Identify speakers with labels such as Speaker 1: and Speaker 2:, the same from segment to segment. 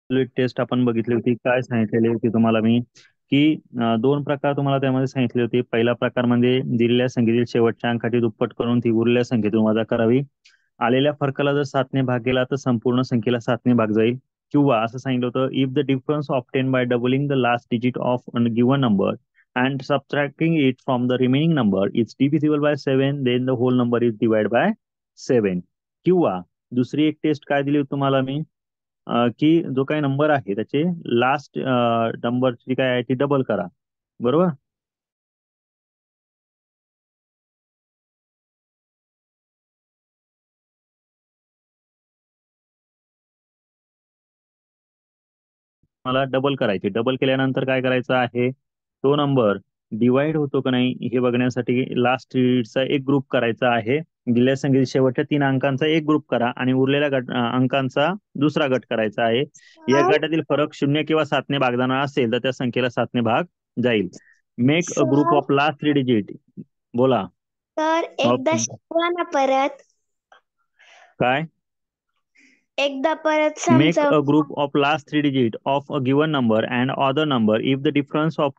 Speaker 1: Taste आपण बघितली होती. काय सांगितलेली होती तुम्हाला मी की दोन प्रकार तुम्हाला त्यामध्ये सांगितले होते. पहिला प्रकार म्हणजे दिलेल्या संख्येतील शेवटच्या अंकाची दुप्पट करून ती उरलेल्या संख्येतून वजा करावी. आलेल्या फरकाला जर 7ने भाग गेला तर संपूर्ण संख्येला 7ने भाग जाईल. किंवा असं सांगितलं होतं, if the difference obtain by doubling the last digit of a given number and subtracting it from the remaining number is divisible by 7, then the whole number is divide by 7. किंवा दुसरी एक टेस्ट काय दिली होती तुम्हाला मी, की जो काही नंबर आहे त्याचे लास्ट नंबरची काय आहे ती डबल करा. बरोबर. मला डबल करायची. डबल केल्यानंतर काय करायचं आहे, तो नंबर डिवाइड होतो का नाही हे बघण्यासाठी लास्ट चा एक ग्रुप करायचा आहे. दिलेल्या संख्येच्या शेवटच्या 3 अंकांचा एक ग्रुप करा आणि उरलेल्या अंकांचा दुसरा गट करायचा आहे. या गटातील फरक 0 किंवा 7ने भाग जाणार असेल तर त्या संख्येला 7ने भाग जाईल. Make a group
Speaker 2: sir
Speaker 1: of last 3 digit. बोला.
Speaker 2: सर एकदा
Speaker 1: ऑप्शन
Speaker 2: शिकवा ना परत.
Speaker 1: काय.
Speaker 2: एकदा परत
Speaker 1: Make
Speaker 2: समजाव.
Speaker 1: a group of last 3 digit of a given number and other number. If the difference of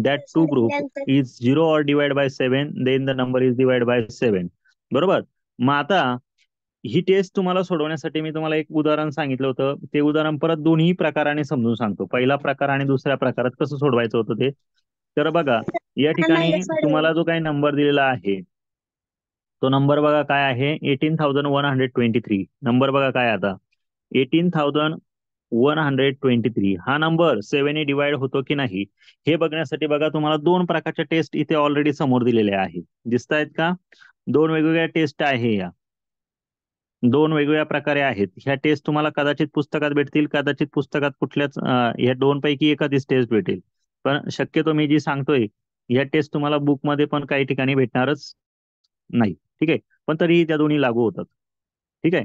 Speaker 1: that two group is 0 or divided by 7, then the number is divided by 7. बरोबर. मग आता ही टेस्ट तुम्हाला सोडवण्यासाठी मी तुम्हाला एक उदाहरण सांगितलं होतं. ते उदाहरण परत दोन्ही प्रकाराने समजून सांगतो. पहिला प्रकार आणि दुसऱ्या प्रकारात कसं सोडवायचं होतं ते. तर बघा, या ठिकाणी
Speaker 2: आम्हाला सोडवा.
Speaker 1: तुम्हाला जो काही नंबर दिलेला आहे तो नंबर बघा काय आहे, 18,123. नंबर बघा काय आता, 18,123. हा नंबर 7ने डिवाइड होतो की नाही हे बघण्यासाठी बघा तुम्हाला दोन प्रकारच्या टेस्ट इथे ऑलरेडी समोर दिलेल्या आहे. दिसत आहेत का. दोन वेगवेगळ्या टेस्ट आहे. या दोन वेगवेगळ्या प्रकारे आहेत. ह्या टेस्ट तुम्हाला कदाचित पुस्तकात भेटतील, कदाचित पुस्तकात कुठल्याच ह्या दोन पैकी एखादीच टेस्ट भेटेल. पण शक्यतो मी जी सांगतोय ह्या टेस्ट तुम्हाला बुकमध्ये पण काही ठिकाणी भेटणारच नाही. ठीक आहे. पण तरीही त्या दोन्ही लागू होतात. ठीक आहे.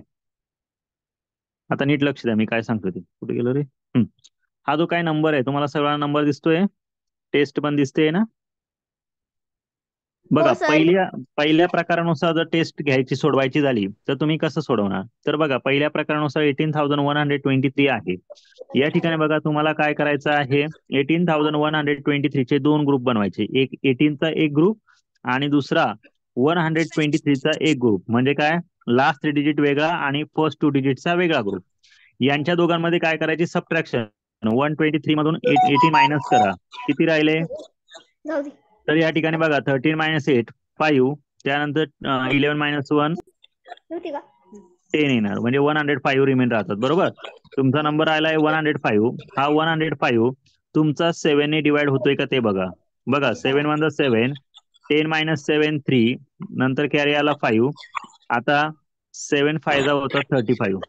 Speaker 1: आता नीट लक्ष द्या मी काय सांगतो ते. कुठे गेलो रे. हा जो काय नंबर आहे तुम्हाला सगळा नंबर दिसतोय, टेस्ट पण दिसते ना. बघा,
Speaker 2: हो सर.
Speaker 1: पहिल्या प्रकारानुसार जर टेस्ट घ्यायची सोडवायची झाली तर तुम्ही कसं सोडवणार. तर बघा, पहिल्या प्रकारानुसार 18,123 आहे. या ठिकाणी बघा तुम्हाला काय करायचं आहे, 18,123 चे दोन ग्रुप बनवायचे. एक 18चा एक ग्रुप आणि दुसरा 123चा एक ग्रुप. म्हणजे काय, लास्ट 3 डिजिट वेगळा आणि फर्स्ट 2 डिजिटचा वेगळा ग्रुप. यांच्या दोघांमध्ये काय करायची, सबट्रॅक्शन. 123 मधून 18 मायनस करा. किती राहिले.
Speaker 2: जाऊ दे.
Speaker 1: तर या ठिकाणी बघा, 13 मायनस 8 5. त्यानंतर 11 मायनस 1
Speaker 2: नव्हती का.
Speaker 1: 10 येणार. म्हणजे 105 रिमेन राहतात. बरोबर. तुमचा नंबर आला आहे 105. हा 105 तुमचा 7ने डिवाइड होतोय का ते बघा. बघा, 7 वन 7, 10 मायनस 7 3, नंतर कॅरी आला 5. आता 7 फायदा होता 35.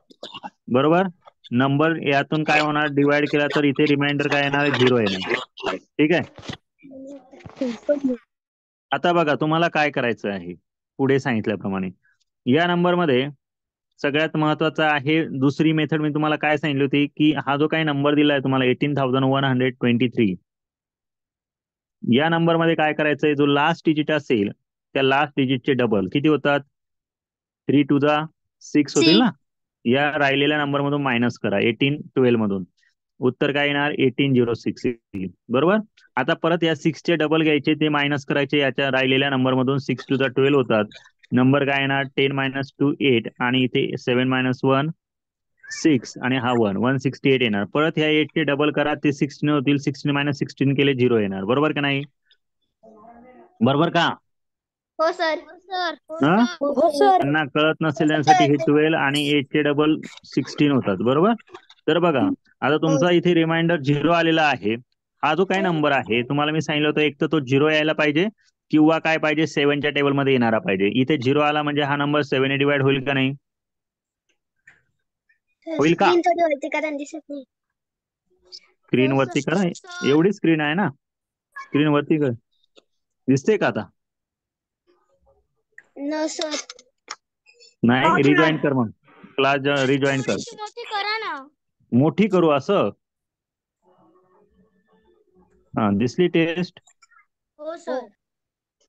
Speaker 1: बरोबर. नंबर यातून काय होणार, डिवाइड केला तर इथे रिमाइंडर काय येणार, 0 येणार. ठीक आहे. आता बघा तुम्हाला काय करायचं आहे, पुढे सांगितल्याप्रमाणे या नंबरमध्ये सगळ्यात महत्वाचं आहे दुसरी मेथड. मी तुम्हाला काय सांगितली होती की हा जो काही नंबर दिलाय तुम्हाला 18,123, या नंबरमध्ये काय करायचंय, जो लास्ट डिजिट असेल त्या लास्ट डिजिटचे डबल किती होतात, 3 टू द 6 होतील ना. या राहिलेल्या नंबर मधून मायनस करा 1812 मधून. उत्तर काय येणार, 1806 येईल. बरोबर. आता परत या 6 चे डबल घ्यायचे, ते मायनस करायचे याच्या राहिलेल्या नंबर मधून. 6 टू द 12 होतात. नंबर काय येणार, 10 मायनस 2 8 आणि इथे 7 मायनस 1 6 आणि हा 1 168 येणार. परत ह्या 8 चे डबल करा, ते 16 होतील. 16 मायनस 16 केले 0 येणार. बरोबर का नाही. बरोबर का.
Speaker 2: हो सर.
Speaker 1: हा.
Speaker 2: हो सर.
Speaker 1: त्यांना कळत नसेल त्यांसाठी हे 12 आणि 8 चे डबल 16 होतात. बरोबर. तर बघा, आता तुमचा इथे रिमाइंडर 0 आलेला आहे. हा जो काही नंबर आहे तुम्हाला मी सांगितलं होतं, एक तर तो 0 यायला पाहिजे किंवा काय पाहिजे, 7च्या टेबलमध्ये येणारा पाहिजे. इथे 0 आला म्हणजे हा नंबर 7ने डिवाइड होईल का नाही, होईल का.
Speaker 2: स्क्रीन थोडी वरती करा, दिसत नाही.
Speaker 1: स्क्रीन वरती करा. एवढी स्क्रीन आहे ना, स्क्रीन वरती कर. दिसते का आता.
Speaker 2: No sir.
Speaker 1: नाही, रिजॉईन कर मग. क्लास रिजॉईन कर.
Speaker 2: मोठी करा ना.
Speaker 1: मोठी करू असं. हा, दिसली टेस्ट.
Speaker 2: हो सर.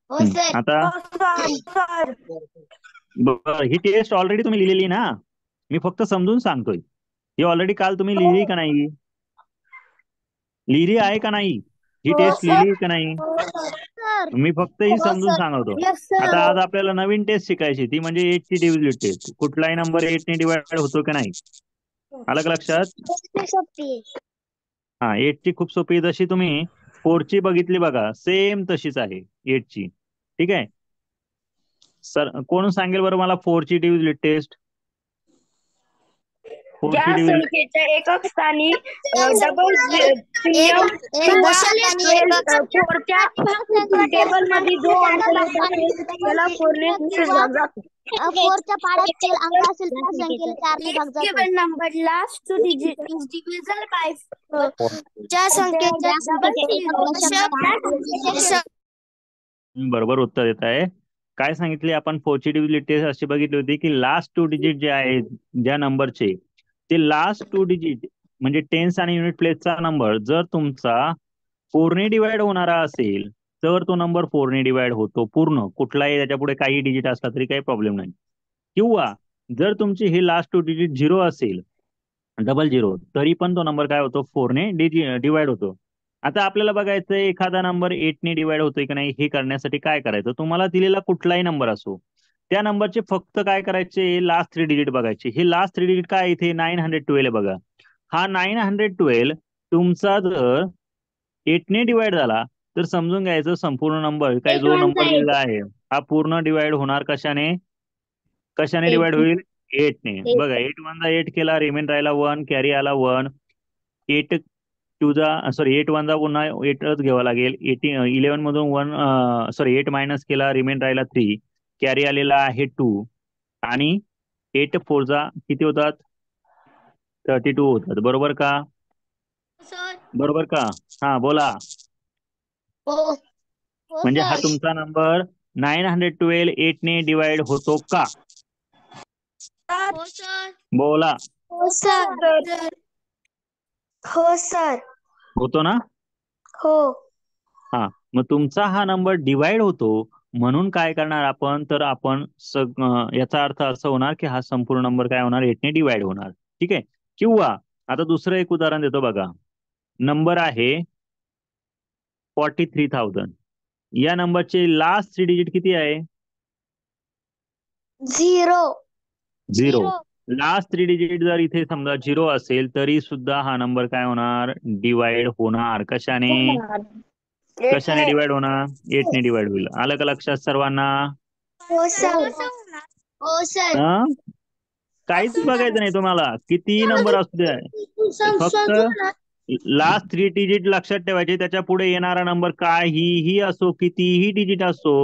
Speaker 2: हो सर.
Speaker 1: आता ही टेस्ट ऑलरेडी तुम्ही लिहिलेली ना, मी फक्त समजून सांगतोय. ही ऑलरेडी काल तुम्ही लिहिली का नाही? लिहिली आहे का नाही? ही
Speaker 2: हो
Speaker 1: टेस्ट
Speaker 2: सर.
Speaker 1: लिहिली का नाही?
Speaker 2: हो सर.
Speaker 1: मी फक्त ही
Speaker 2: हो
Speaker 1: समजून
Speaker 2: सर.
Speaker 1: सांगतो.
Speaker 2: यस
Speaker 1: आता
Speaker 2: सर.
Speaker 1: आज आपल्याला नवीन टेस्ट शिकायची, ती म्हणजे 8 ची डिव्हिजिबिलिटी टेस्ट. कुठलाही नंबर 8 ने डिवाइड होतो का नाही? आलं का लक्षात?
Speaker 2: सोपी.
Speaker 1: हा, 8 ची खूप सोपी. जशी तुम्ही 4 ची बघितली बघा, सेम तशीच आहे 8 ची. ठीक आहे सर, कोण सांगेल बरं मला 4 ची डिव्हिजिबिलिटी टेस्ट? 4 ची
Speaker 3: ज्या
Speaker 1: डिव्हिजिबिलिटी
Speaker 3: संख्येच्या एकक स्थानी डबल शून्य किंवा फोरच्या टेबल मध्ये जो अंक येत असेल त्याला फोरने विशेष भाग जातो.
Speaker 2: फोरच्या पाड्यात अंक असेल त्या संख्येला 4 ने भाग जातो.
Speaker 3: Given number last two digit is divisible by
Speaker 2: ज्या संख्येच्या
Speaker 1: बरोबर उत्तर देत आहे. काय सांगितले आपण? 4 ची डिव्हिजिबिलिटी टेस्ट अशी बघितली होती की लास्ट 2 डिजिट जे आहेत ज्या नंबरचे, ते लास्ट 2 डिजिट म्हणजे टेन्स आणि युनिट प्लेसचा नंबर जर तुमचा 4 ने डिवाइड होणारा असेल तर तो नंबर 4 ने डिवाइड होतो पूर्ण. कुठलाही त्याच्या पुढे काही डिजिट असला तरी काही प्रॉब्लेम नाही. किंवा जर तुमची ही लास्ट 2 डिजिट 0 असेल, डबल 0, तरी पण तो नंबर काय होतो? 4 ने डिवाइड होतो. आता आपल्याला बघायचं एखादा नंबर 8 ने डिवाइड होतोय की नाही हे करण्यासाठी काय करायचं? तुम्हाला दिलेला कुठलाही नंबर असो, त्या नंबरचे फक्त काय करायचे? लास्ट 3 डिजिट बघायचे. हे लास्ट 3 डिजिट काय इथे 912 बघा. हा 912 तुमचा जर 8 ने डिवाइड झाला तर समजून घ्यायचं संपूर्ण नंबर काय जो नंबर दिलेला आहे हा पूर्ण डिवाइड होणार कशाने? कशाने डिवाइड होईल? 8 ने. बघा 8 वन जा 8 केला, रिमेन राहिला 1, कॅरी आला 1. 8 टू जा सॉरी 8 वन जा पुन्हा 8च घ्यावा लागेल. 11 मधून 1 सॉरी 8 मायनस केला, रिमेन राहिला 3, कॅरी आलेला आहे 2. आणि 8 4 जा किती होतात? 32 होतात. बरोबर का? बरोबर का? हा बोला.
Speaker 2: हो.
Speaker 1: म्हणजे हा तुमचा नंबर 912 8 ने डिवाइड होतो का?
Speaker 2: हो सर.
Speaker 1: बोला.
Speaker 2: हो सर. हो सर.
Speaker 1: होतो ना?
Speaker 2: हो.
Speaker 1: हा, मग तुमचा हा नंबर डिवाइड होतो म्हणून काय करणार आपण? तर आपण याचा अर्थ असं होणार की हा संपूर्ण नंबर काय होणार? 8 ने डिवाइड होणार. ठीक आहे. किंवा आता दुसरं एक उदाहरण देतो बघा. नंबर आहे 43,000. या नंबरचे लास्ट 3 डिजिट किती आहे?
Speaker 2: 0.
Speaker 1: 0. लास्ट 3 डिजिट जर इथे समजा 0 असेल तरी सुद्धा हा नंबर काय होणार? डिवाइड होणार. कशाने? कशाने डिवाइड होणार? 8 ने डिवाइड होईल. आलं का लक्षात सर्वांना?
Speaker 2: हो सर. हो सर.
Speaker 1: हा, काहीच बघायचं नाही तुम्हाला, कितीही नंबर असू द्या, फक्त लास्ट 3 डिजिट लक्षात ठेवायचे. त्याच्या पुढे येणारा नंबर काहीही असो, कितीही डिजिट असो,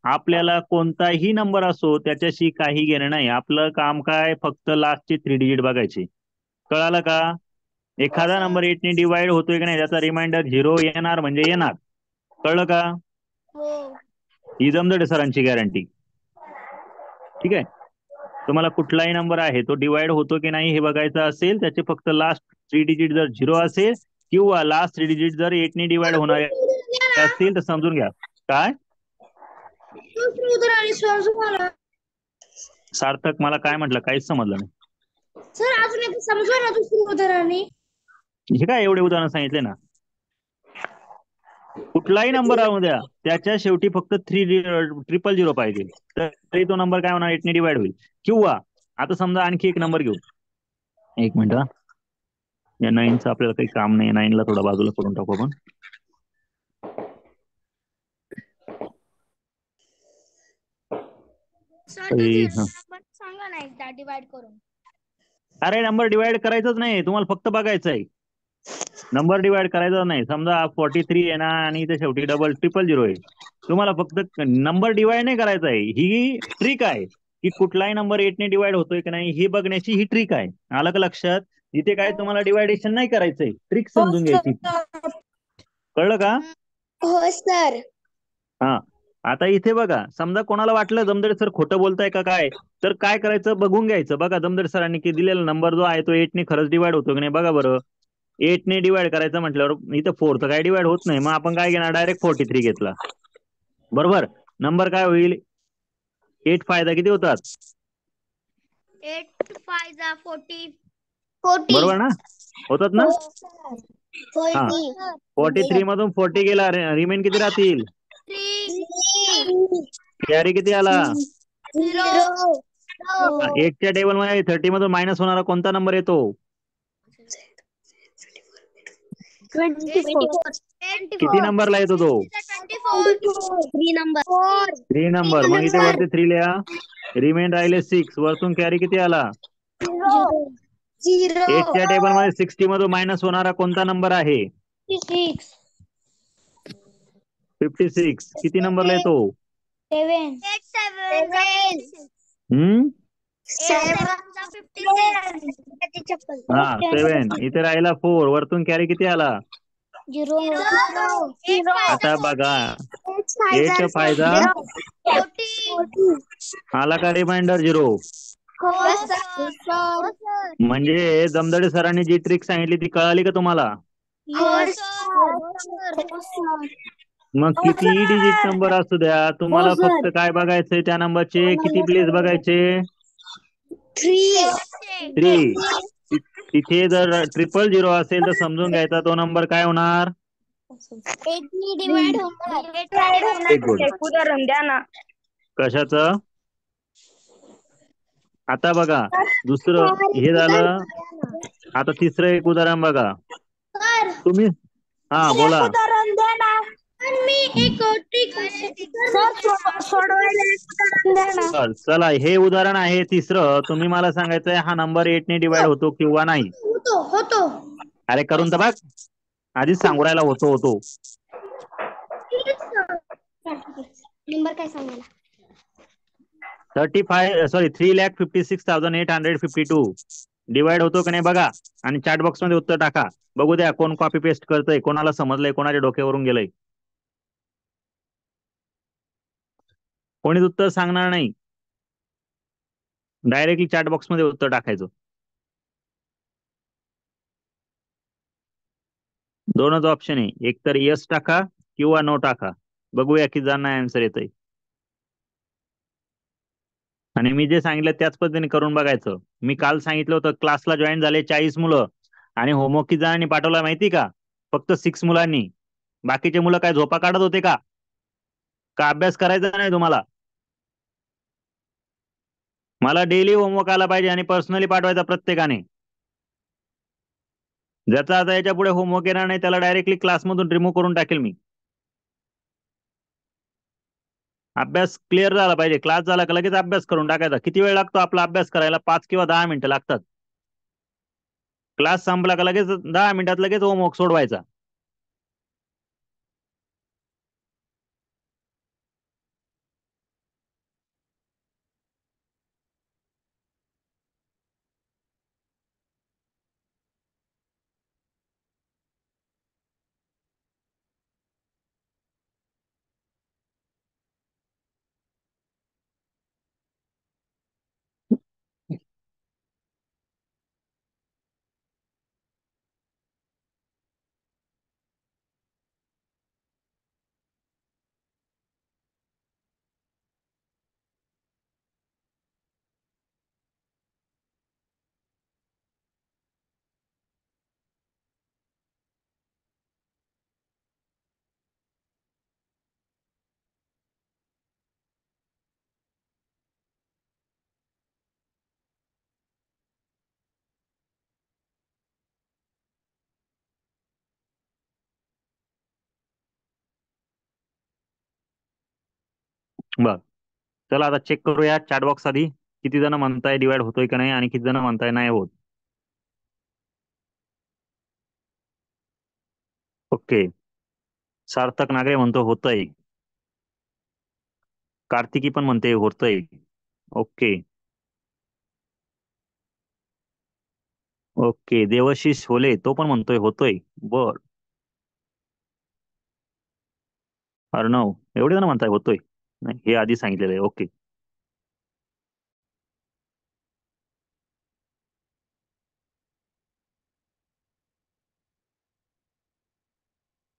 Speaker 1: आपल्याला कोणताही नंबर असो त्याच्याशी काही घेणं नाही. आपलं काम काय? फक्त लास्टचे 3 डिजिट बघायचे. कळालं का? एखादा नंबर 8 ने डिवाइड होतोय की नाही त्याचा रिमाइंडर 0 येणार म्हणजे येणार. कळलं का? ही जमदडे सरांची गॅरंटी. ठीक आहे. तुम्हाला कुठलाही नंबर आहे तो डिवाइड होतो की नाही हे बघायचं असेल, त्याचे फक्त लास्ट 3 डिजिट जर 0 असेल किंवा लास्ट 3 डिजिट जर 8 ने डिवाइड होणार असतील तर समजून घ्या. काय सार्थक? मला काय म्हटलं? काहीच समजलं नाही
Speaker 2: सर. अजून एक समजवा ना दुसरी उदाहरणे.
Speaker 1: हे काय एवढे उदाहरण सांगितले ना. कुठलाही नंबर राहू द्या, त्याच्या शेवटी फक्त 300 पाहिजे तरी तो नंबर काय होणार? 8 ने डिवाइड होईल. किंवा आता समजा आणखी एक नंबर घेऊ. एक मिनिट. या 9चं आपल्याला काही काम नाही. 9ला थोडा बाजूला करून टाकू आपण.
Speaker 2: सांगा ना एकदा डिवाइड करून.
Speaker 1: अरे नंबर डिवाइड करायचंच नाही, तुम्हाला फक्त बघायचं आहे. नंबर डिवाइड करायचा नाही. समजा 43 आहे ना आणि ते शेवटी 000 आहे. तुम्हाला फक्त नंबर डिवाइड नाही करायचा आहे. ही ट्रिक आहे की कुठलाही नंबर 8 ने डिवाइड होतोय की नाही हे बघण्याची ही ट्रिक आहे. आलं का लक्षात? इथे काय तुम्हाला डिवायडेशन नाही करायचंय, ट्रिक समजून घ्यायची. कळलं का?
Speaker 2: हो सर.
Speaker 1: हा, आता इथे बघा, समजा कोणाला वाटलं जमदडे सर खोटं बोलताय का काय, तर काय करायचं बघून घ्यायचं. बघा जमदडे सरांनी की दिलेला नंबर जो आहे तो 8 ने खरंच डिवाइड होतो की नाही बघा बरं. 8 ने डिवाइड करायचं म्हटल्यावर इथं 4 तर काय डिवाइड होत नाही, मग आपण काय घेणार? डायरेक्ट 43 घेतला. बरोबर. नंबर काय होईल? 8 फायदा किती होतात?
Speaker 2: 8 5 40.
Speaker 1: बरोबर ना? होतात ना? हा, 43 मधून 40 गेला, रिमेन किती राहतील? कॅरी किती आला? 8च्या टेबल मध्ये 30 मधून मायनस होणारा कोणता नंबर येतो?
Speaker 3: 24.
Speaker 1: किती नंबरला येतो तो? 3 नंबर. मग इथे वरती 3 लिहा. रिमेन राहिले 6. वरतून कॅरी किती आला? 8च्या टेबल मध्ये 60 मधून मायनस होणारा कोणता नंबर आहे? 56. किती नंबरला येतो? हम्म, हा 7. इथे राहिला 4. वरतून कॅरी किती आला? आता बघा, 8 फायदा आला का? रिमाइंडर 0. म्हणजे जमदडे सरांनी जी ट्रिक सांगितली ती कळाली का तुम्हाला? मग कितीही डिजिट नंबर असू द्या, तुम्हाला फक्त काय बघायचंय? त्या नंबरचे किती प्लेस बघायचे? 3. तिथे जर 000 असेल तर समजून घ्यायचा तो नंबर काय होणार? एक गुण.
Speaker 3: एक उदाहरण द्या ना.
Speaker 1: कशाचं? आता बघा, दुसरं हे झालं. आता तिसरं एक उदाहरण बघा तुम्ही. हा, बोला.
Speaker 3: उदाहरण द्या ना. सोडवायला एक उदाहरण द्या ना.
Speaker 1: चला, हे उदाहरण आहे तिसरं. तुम्ही मला सांगायचंय हा नंबर 8 ने डिवाइड होतो किंवा नाही?
Speaker 3: होतो.
Speaker 1: अरे करून तर बघ. आधीच सांगू राहिला होतो.
Speaker 2: नंबर काय सांगायला?
Speaker 1: 3,56,852 डिवाइड होतो का नाही बघा, आणि चॅट बॉक्स मध्ये उत्तर टाका. बघू द्या कोण कॉपी पेस्ट करतंय, कोणाला समजलंय, कोणाच्या डोक्यावरून गेलंय. कोणीच उत्तर सांगणार नाही. डायरेक्टली चॅट बॉक्स मध्ये उत्तर टाकायचं. दोनच ऑप्शन आहे, एक तर यस टाका किंवा नो टाका. बघूया किती जणांना आन्सर येतंय. आणि मी जे सांगितलं त्याच पद्धतीने करून बघायचं. मी काल सांगितलं होतं क्लासला जॉईन झाले 40 मुलं, आणि होमवर्क किती जणांनी पाठवला माहिती का? फक्त 6 मुलांनी. बाकीचे मुलं काय झोपा काढत होते का? का अभ्यास करायचा नाही तुम्हाला? मला डेली होमवर्क आला पाहिजे आणि पर्सनली पाठवायचा प्रत्येकाने. ज्याचा आता याच्या पुढे होमवर्क येणार नाही त्याला डायरेक्टली क्लासमधून रिमूव्ह करून टाकेल मी. अभ्यास क्लिअर झाला पाहिजे. क्लास झाला का लगेच अभ्यास करून टाकायचा. किती वेळ लागतो आपला अभ्यास करायला? 5 किंवा 10 मिनिटं लागतात. क्लास संपला का लगेच 10 मिनिटात लगेच होमवर्क सोडवायचा. बर, चला आता चेक करूया चॅट बॉक्स आधी. किती जण म्हणताय डिवाइड होतोय का नाही, आणि किती जण म्हणताय नाही होत. ओके, सार्थक नागरे म्हणतो होतंय. कार्तिकी पण म्हणते होतंय. ओके ओके, देवशीष होले तो पण म्हणतोय होतोय. बर, अर्णव, एवढे जण म्हणताय होतोय. नाही, हे आधी सांगितलेलं आहे. ओके.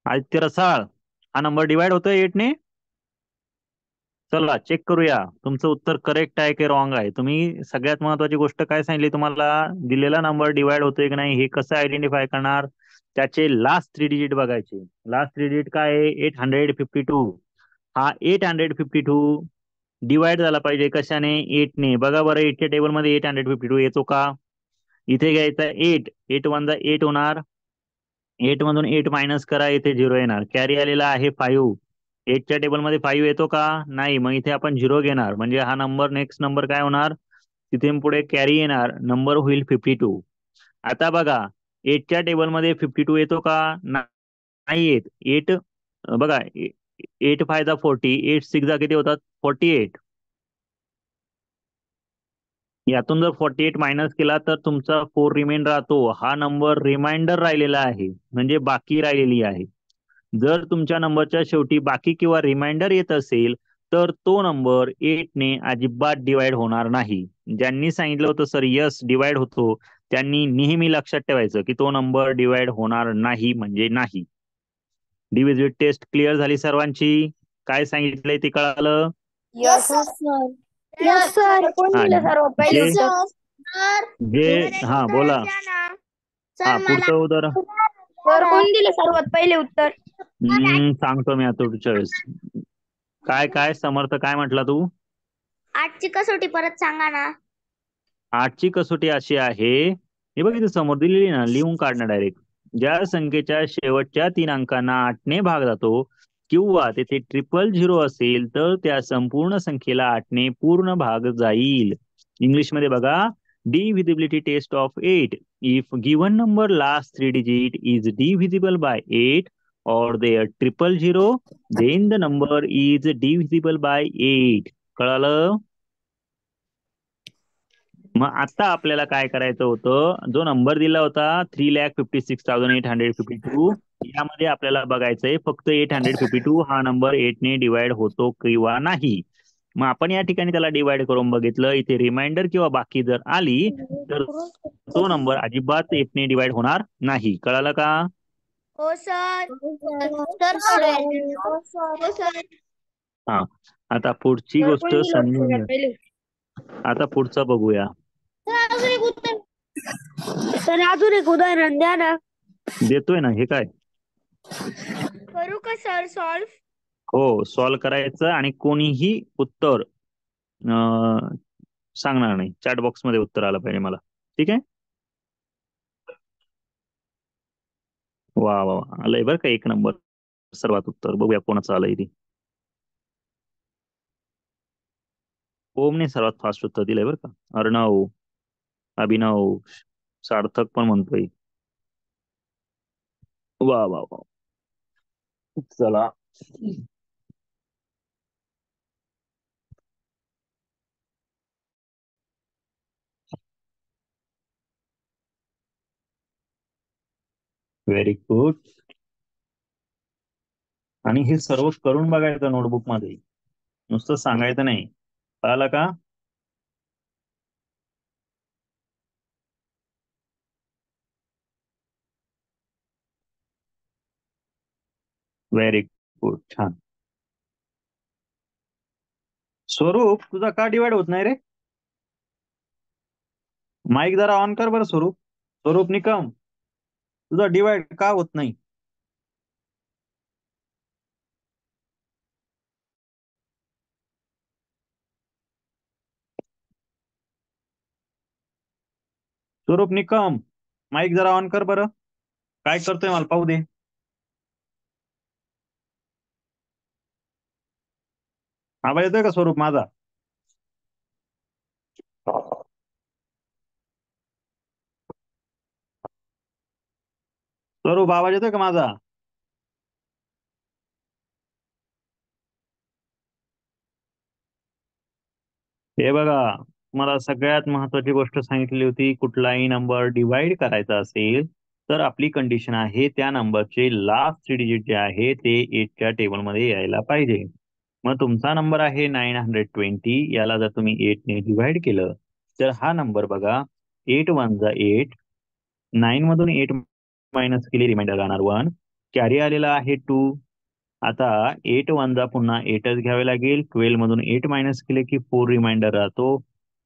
Speaker 1: आदित्य रसाळ, हा नंबर डिवाइड होतोय 8 ने? चला चेक करूया तुमचं उत्तर करेक्ट आहे की रॉंग आहे. तुम्ही सगळ्यात महत्वाची गोष्ट काय सांगितली, तुम्हाला दिलेला नंबर डिवाइड होतोय की नाही हे कसं आयडेंटिफाय करणार, त्याचे लास्ट 3 डिजिट बघायचे. लास्ट 3 डिजिट काय आहे, 852. हा 852 डिवाइड झाला पाहिजे कशाने, 8 ने. बघा बरं 8च्या टेबलमध्ये 852 येतो का, इथे घ्यायचा 8, 8 वन जा 8 होणार, 8 मधून 8 मायनस करा, इथे 0 येणार. कॅरी आलेला आहे 5, 8च्या टेबलमध्ये 5 येतो का, नाही. मग इथे आपण 0 घेणार, म्हणजे हा नंबर नेक्स्ट नंबर काय होणार, तिथे पुढे कॅरी येणार, नंबर होईल 52. आता बघा 8च्या टेबलमध्ये 52 येतो का, नाही येत. 8 बघा 8 5 जा 40, 8 6 जा किती होतात 48. यातून जर 48 मायनस केला तर तुमचा 4 रिमेन राहतो. हा नंबर रिमाइंडर राहिलेला आहे, म्हणजे बाकी राहिलेली आहे. जर तुमच्या नंबरच्या शेवटी बाकी किंवा रिमाइंडर येत असेल तर तो नंबर 8 ने अजिबात डिवाइड होणार नाही. ज्यांनी सांगितलं होतं सर यस डिवाइड होतो, त्यांनी नेहमी लक्षात ठेवायचं की तो नंबर डिवाइड होणार नाही म्हणजे नाही. डिव्हिजिट टेस्ट क्लिअर झाली सर्वांची, काय सांगितलंय ते कळालं.
Speaker 3: Yes sir. Yes sir. कोण
Speaker 1: हा
Speaker 3: दिलं सर्वात पहिले
Speaker 1: जे
Speaker 3: उत्तर?
Speaker 1: जे हा बोला, हा पुढचं उदाहरण
Speaker 3: सर कोण दिलं सर्वात पहिले उत्तर?
Speaker 1: सांगतो मी आता पुढच्या वेळेस. काय काय समर्थ काय म्हटला तू,
Speaker 2: 8ची कसोटी परत सांगा ना.
Speaker 1: 8ची कसोटी अशी आहे, हे बघ इथे समोर दिलेली ना, लिहून काढणं डायरेक्ट. ज्या संख्येच्या शेवटच्या 3 अंकांना 8 ने भाग जातो किंवा तेथे 000 असेल तर त्या संपूर्ण संख्येला 8 ने पूर्ण भाग जाईल. इंग्लिश मध्ये बघा, divisibility test of 8. If given number last 3 digit is divisible by 8 or their 000, then the number is divisible by 8. कळालं. मग आता आपल्याला काय करायचं होतं, जो नंबर दिला होता 3,56,852, यामध्ये आपल्याला बघायचंय फक्त 852 हा नंबर 8 ने डिवाइड होतो किंवा नाही. मग आपण या ठिकाणी त्याला डिवाइड करून बघितलं, इथे रिमाइंडर किंवा बाकी जर आली तर तो नंबर अजिबात 8 ने डिवाइड होणार नाही. कळालं का.
Speaker 2: हो सर.
Speaker 1: हा आता पुढची
Speaker 3: सर
Speaker 1: गोष्ट
Speaker 3: कोण दिलं
Speaker 1: समजून
Speaker 3: सर्वात
Speaker 1: घ्या.
Speaker 3: पहिले?
Speaker 1: आता पुढचं बघूया.
Speaker 3: सर अजून एक उदाहरण द्या ना.
Speaker 1: देतोय ना, हे काय.
Speaker 2: करू का सर सॉल्व?
Speaker 1: हो सॉल्व करायचं आणि कोणीही उत्तर सांगणार नाही. चॅट बॉक्स मध्ये उत्तर आलं पाहिजे मला, ठीक आहे. वा वा वा, आलंय बरं का 1 नंबर सर्वात उत्तर. बघूया कोणाचं आलंय ते. ओमने सर्वात फास्ट उत्तर दिलंय बरं का. अर्णव, अभिनव, सार्थक पण म्हणतोय. वा वा वा, चला. Very good. आणि हे सर्व करून बघायचं नोटबुक मध्ये, नुसतं सांगायचं नाही. कळालं का. व्हेरी गुड, छान. स्वरूप तुझा का डिवाइड होत नाही रे, माईक जरा ऑन कर बरं. स्वरूप, स्वरूप निकम, तुझा डिवाइड का होत नाही. स्वरूप निकम, माईक जरा ऑन कर बरं. काय करतोय मला पाहू दे. आवाज येतोय का स्वरूप माझा. स्वरूप आवाज येतोय का माझा. हे बघा, मला सगळ्यात महत्वाची गोष्ट सांगितली होती, कुठलाही नंबर डिवाइड करायचा असेल तर आपली कंडिशन आहे त्या नंबरचे लास्ट 3 डिजिट जे आहे ते 8च्या टेबलमध्ये यायला पाहिजे. मग तुमचा नंबर आहे 920, याला जर तुम्ही 8 ने डिवाइड केलं तर हा नंबर बघा, 8 वन जा 8, 9 मधून 8 मायनस केली, रिमाइंडर राहणार 1, कॅरी आलेला आहे 2, आता 8 वनजा पुन्हा 8च घ्यावे लागेल. 12 मधून 8 मायनस केले की 4 रिमाइंडर राहतो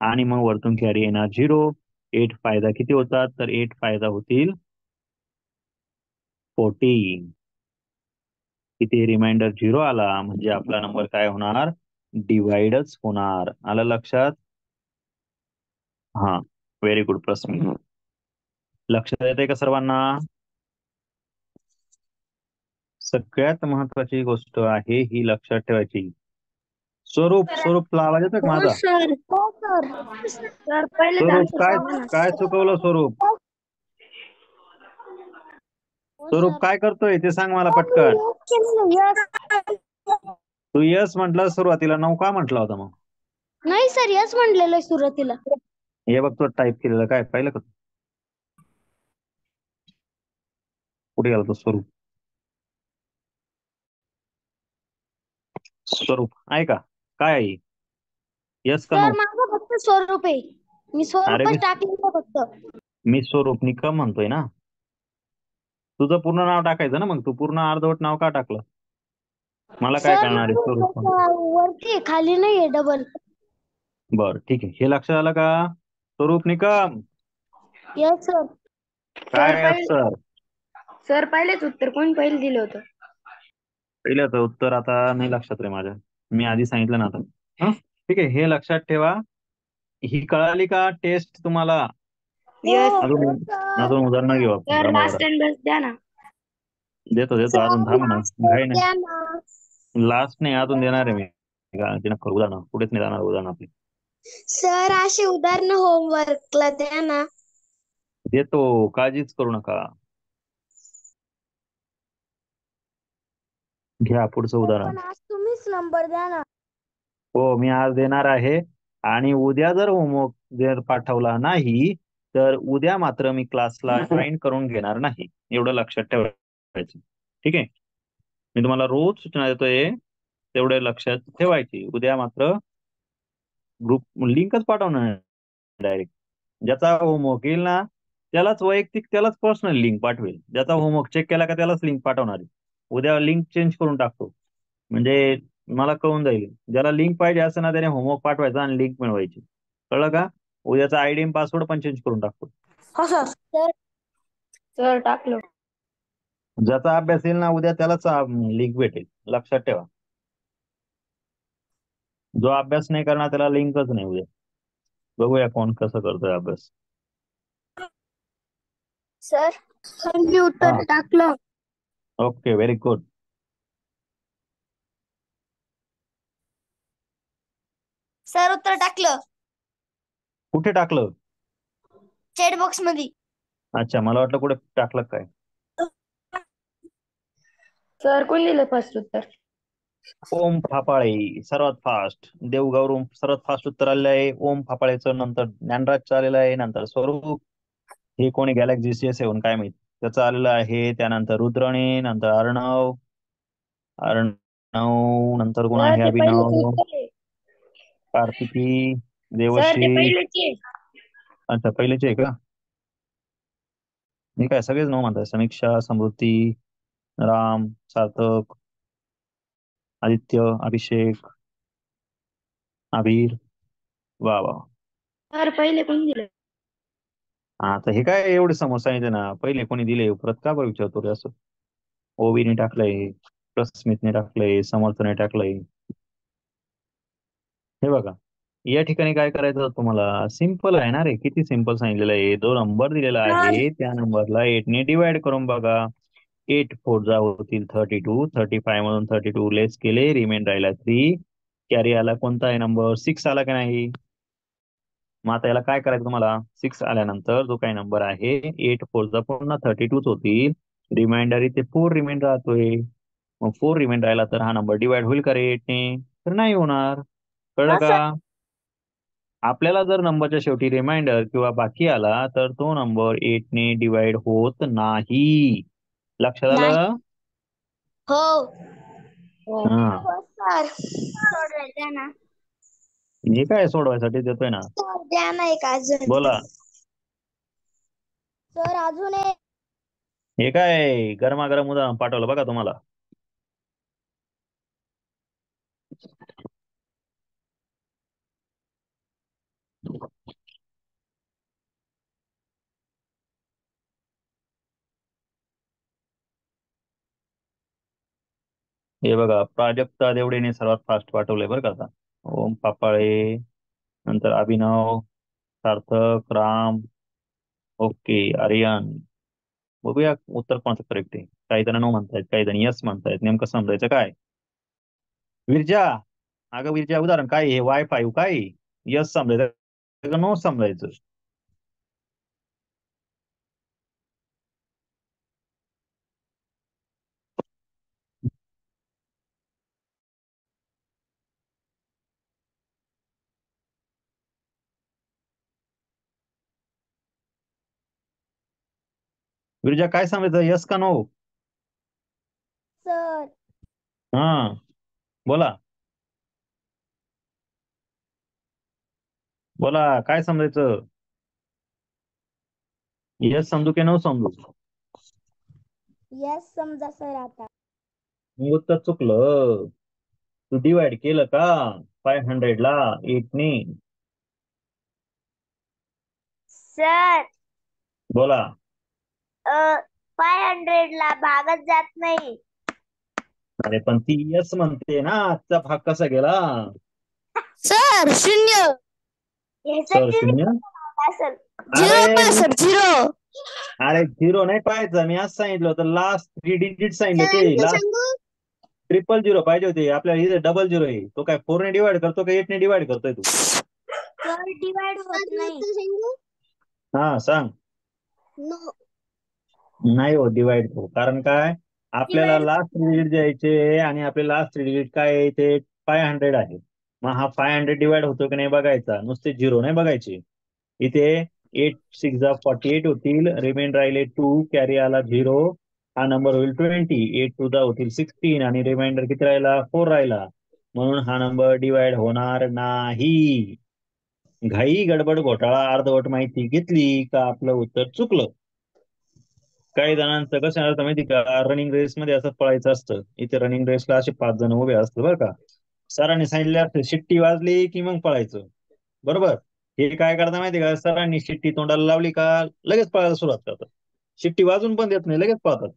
Speaker 1: आणि मग वरतून कॅरी येणार 0. 8 फायदा किती होतात? तर 8 फायदा होतील 14. किती रिमाइंडर 0 आला म्हणजे आपला नंबर काय होणार? डिवाइडच होणार. आलं लक्षात? हा, व्हेरी गुड प्रश्न. लक्षात येते का सर्वांना? सगळ्यात महत्वाची गोष्ट आहे ही लक्षात ठेवायची. स्वरूपला आवाज येतो का
Speaker 3: हो
Speaker 1: माझा?
Speaker 3: सर.
Speaker 2: हो सर.
Speaker 3: सर पहिले
Speaker 1: स्वरूप
Speaker 3: आमचं
Speaker 1: काय
Speaker 3: सांगा ना.
Speaker 1: काय चुकवलं? स्वरूप
Speaker 2: हो
Speaker 1: स्वरूप
Speaker 2: सर.
Speaker 1: काय करतोय ते सांग मला पटकन. तू यस म्हटलं सुरुवातीला, 9 का म्हटला होता मग?
Speaker 2: नाही सर, यस म्हटलेलं सुरुवातीला.
Speaker 1: हे बघ तो टाईप केलेलं काय पाहिलं का? कुठे गेला तो स्वरूप? स्वरूप आहे का? काय आहे? यस का
Speaker 2: सर
Speaker 1: नो?
Speaker 2: माझं फक्त स्वरूप आहे. मी
Speaker 1: अरे
Speaker 2: स्वरूपच टाकलेलं फक्त.
Speaker 1: मी स्वरूप निकम म्हणतोय ना. तुझं पूर्ण नाव टाकायचं ना. मग तू पूर्ण अर्धवट नाव का टाकलं? मला काय
Speaker 2: सर
Speaker 1: कळणार आहे स्वरूप?
Speaker 2: वरती आहे, खाली नाहीये डबल.
Speaker 1: बर ठीक आहे. हे लक्षात आलं का? स्वरूप निकम
Speaker 2: यस सर.
Speaker 1: काय असतं?
Speaker 3: सर पहिलेच उत्तर कोण पहिले दिलं होतं?
Speaker 1: पहिल्याचं उत्तर आता नाही लक्षात रे माझ्या. मी आधी सांगितलं ना आता. हं? ठीक आहे, हे लक्षात ठेवा. ही कळाली का टेस्ट तुम्हाला?
Speaker 3: यस.
Speaker 1: अजून उदाहरणं घेऊ आपण.
Speaker 3: सर
Speaker 1: थांबा
Speaker 3: लास्ट
Speaker 1: जरा.
Speaker 3: टाइम बस द्या ना.
Speaker 1: देतो अजून थांबा ना. घाई नाही.
Speaker 2: द्या ना.
Speaker 1: लास्ट नाही अजून देणार आहे मी. उदाहरण पुढेच नाही जाणार उदाहरण आपली.
Speaker 2: सर अशी उदाहरणं होमवर्कला द्या ना.
Speaker 1: देतो, काळजीच करू नका. घ्या पुढचं उदाहरण.
Speaker 2: पण आज तुम्हीच नंबर द्या ना.
Speaker 1: हो, मी आज देणार आहे. आणि उद्या जर होमवर्क जर पाठवला नाही तर उद्या मात्र मी क्लासला जॉईन करून घेणार नाही. एवढं लक्षात ठेवायचं. ठीक आहे, मी तुम्हाला रोज सूचना देतोय, तेवढे लक्षात ठेवायची. उद्या मात्र ग्रुप लिंकच पाठवणार डायरेक्ट. ज्याचा होमवर्क येईल ना त्यालाच वैयक्तिक, त्यालाच पर्सनल लिंक पाठवेल. ज्याचा होमवर्क चेक केला का त्यालाच लिंक पाठवणार आहे. उद्या लिंक चेंज करून टाकतो म्हणजे मला कळून जाईल. ज्याला लिंक पाहिजे असं ना त्याने होमवर्क पाठवायचा आणि लिंक मिळवायची. कळलं का? उद्याचा आयडी आणि पासवर्ड पण चेंज करून टाकतो.
Speaker 2: हो सर.
Speaker 3: सर टाकलं.
Speaker 1: ज्याचा अभ्यास येईल ना उद्या त्यालाच लिंक भेटेल. लक्षात ठेवा. जो अभ्यास नाही करणार त्याला लिंकच नाही उद्या. बघूया कोण कसं करतोय अभ्यास.
Speaker 2: सर मी उत्तर टाकलं.
Speaker 1: Okay, very good.
Speaker 2: सर उत्तर टाकलं
Speaker 1: कुठे टाकलं?
Speaker 2: चॅट बॉक्स मध्ये.
Speaker 1: अच्छा, मला वाटलं कुठे टाकलं काय.
Speaker 3: सर कोण दिलं फर्स्ट उत्तर?
Speaker 1: ओम फापाळे सर्वात फास्ट. देवगावरून सर्वात फास्ट उत्तर आलेलं आहे ओम फापाळेचं. नंतर ज्ञानराजचं आलेलं आहे. नंतर स्वरूप, हे कोणी गॅलेक्सी J7 काय माहित, त्याचं आलेलं आहे. त्यानंतर रुद्रणे, नंतर अर्णव, नंतर कोण
Speaker 3: सर
Speaker 1: आहे?
Speaker 3: ते पहिलेच
Speaker 1: अभिनव,
Speaker 3: उत्तर आहे.
Speaker 1: कार्तिकी,
Speaker 3: सर ते
Speaker 1: देवश्री.
Speaker 3: पहिलेच आहे.
Speaker 1: अच्छा, पहिलेचे आहे का? मी काय सगळेच नाव म्हणतात. समीक्षा, समृद्धी, राम, सार्थक, आदित्य, अभिषेक, अभीर. वा वा.
Speaker 3: सर पहिले कोण दिलं?
Speaker 1: आता हे काय एवढे समोर सांगितले ना. पहिले कोणी दिले परत का बरं विचारतो रे असं? ओवीने टाकलंय, प्रस्मितने टाकलंय, समर्थने टाकलंय. हे बघा, या ठिकाणी काय करायचं तुम्हाला? सिंपल आहे ना रे. किती सिंपल सांगितलेलं आहे. जो नंबर दिलेला आहे त्या नंबरला 8 ने डिवाइड करून बघा. 8 4 जा होतील 32. 35 मधून 32 लेस केले, रिमेन राहिला 3. कॅरी आला कोणता आहे नंबर? 6 आला का नाही? मग आता याला काय करायचं तुम्हाला? 6 आल्यानंतर जो काही नंबर आहे 8 4 जा पुन्हा 32 होतील. रिमाइंडर इथे 4 रिमाइंड राहतोय. मग 4 रिमाइंड राहिला तर हा नंबर डिवाइड होईल का रे 8 ने? तर नाही होणार. कळलं का? आपल्याला जर नंबरच्या शेवटी रिमाइंडर किंवा बाकी आला तर तो नंबर 8 ने डिवाइड होत नाही. लक्षात आलं?
Speaker 2: हो.
Speaker 1: हा,
Speaker 2: सर सोडवायचं ना.
Speaker 1: मी काय सोडवायसाठी देतोय ना.
Speaker 2: सर द्या ना एक अजून.
Speaker 1: बोला.
Speaker 2: सर अजून एक.
Speaker 1: हे काय गरमागरम उदाहरण पाठवलं बघा तुम्हाला. हे बघा, प्राजक्ता देवडेने सर्वात फास्ट पाठवलंय बरं का आता. ओम पापाळे, नंतर अभिनव, सार्थक, राम, ओके, आर्यन. बघूया उत्तर कोणतं करेक्ट आहे. काही जण नो म्हणतायत, काही जण यस म्हणतायत. नेमकं समजायचं काय? विरजा, अगं विरजा, उदाहरण काय आहे? वाय5 काय? यस समजायचं का नो समजायचं? विरजा काय समजायचं, यस का नो?
Speaker 2: सर
Speaker 1: हा, बोला बोला, काय समजायचं? यस समजू की नो समजू?
Speaker 2: यस समजा सर आता.
Speaker 1: मग उत्तर चुकलं. तू डिवाइड केलं का 500 ला 8 ने?
Speaker 3: सर
Speaker 1: बोला.
Speaker 3: 500 ला भागच जात नाही.
Speaker 1: अरे पण ती यस म्हणते ना, आजचा भाग कसा गेला?
Speaker 2: सर 0.
Speaker 1: सर शून्य.
Speaker 3: असेल.
Speaker 1: अरे
Speaker 2: सर 0.
Speaker 1: अरे झिरो नाही पाहायचं, मी असं सांगितलं होतं लास्ट 3 डिजिट सांगितले ते. लास्ट ट्रिपल झिरो पाहिजे होते आपल्याला. इथे डबल झिरो आहे. तो काय 4 ने डिवाइड करतो का 8 ने डिवाइड करतोय तू?
Speaker 2: सर डिवाइड होत नाही.
Speaker 1: हा सांग.
Speaker 2: नो.
Speaker 1: नाही हो डिवाइड तो. कारण काय, आपल्याला
Speaker 2: Divide.
Speaker 1: लास्ट डिजिट द्यायचे आणि आपले लास्ट डिजिट काय आहे ते 500 आहे. मग हा 500 डिवाइड होतो की नाही बघायचा, नुसते झिरो नाही बघायचे. इथे 8 6 48 होतील, रिमेंड राहिले 2, कॅरी आला 0, हा नंबर होईल 20, 8 2 होतील 16 आणि रिमाइंडर किती राहिला? 4 राहिला. म्हणून हा नंबर डिवाइड होणार नाही. घाई गडबड घोटाळा अर्धवट माहिती घेतली का आपलं उत्तर चुकलं. काही जणांचं कसं असतं माहिती का, रनिंग रेस मध्ये असं पळायचं असतं. इथे रनिंग रेसला असे 5 जण उभे असतात बरं का. सरांनी सांगितले असते शिट्टी वाजली की मग पळायचं, बरोबर. हे काय करता माहिती का, सरांनी शिट्टी तोंडाला लावली का लगेच पळायला सुरुवात करतात. शिट्टी वाजून पण देत नाही, लगेच पळतात.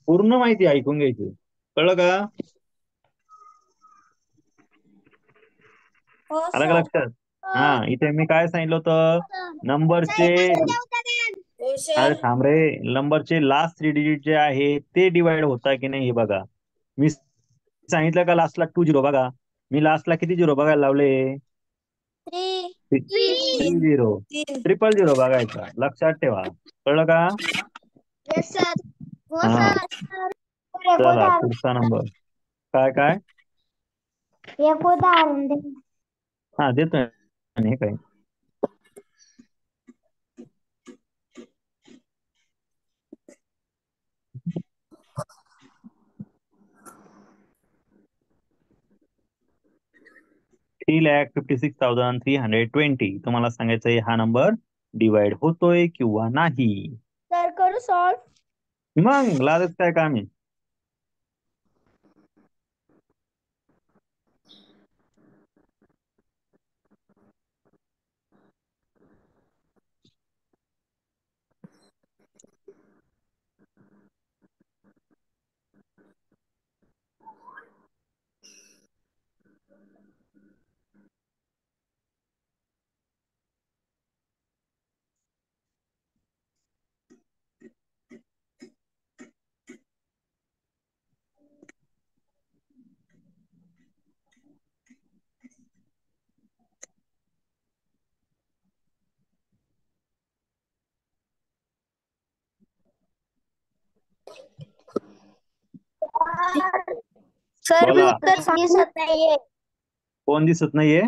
Speaker 1: पूर्ण माहिती ऐकून घ्यायची, कळलं का?
Speaker 2: हो
Speaker 1: आलं का
Speaker 2: सर.
Speaker 1: लक्षात? हा, इथे मी काय सांगितलं होतं, नंबरचे,
Speaker 2: हो
Speaker 1: अरे
Speaker 2: सर.
Speaker 1: थांब रे, नंबरचे लास्ट 3 डिजिट जे आहे ते डिवाइड होता की नाही हे बघा. मी सांगितलं का लास्टला 2 झिरो बघा. मी लास्टला किती झिरो बघायला लावले? 3 झिरो. ट्रिपल झिरो बघायचा, लक्षात ठेवा. कळलं का?
Speaker 2: Yes sir. हो
Speaker 1: हा,
Speaker 2: सर.
Speaker 1: चला पुढचा नंबर. काय काय?
Speaker 2: एक उदाहरण दे.
Speaker 1: हा देतोय. आणि हे काय? $3,56,320. तुम्हाला सांगायचं आहे हा नंबर डिवाइड होतोय किंवा नाही.
Speaker 2: सर करू सॉल्व.
Speaker 1: मग लाजच काय काम आहे?
Speaker 3: सर
Speaker 1: बोला.
Speaker 3: उत्तर दिसत नाहीये.
Speaker 1: कोण दिसत नाहीये?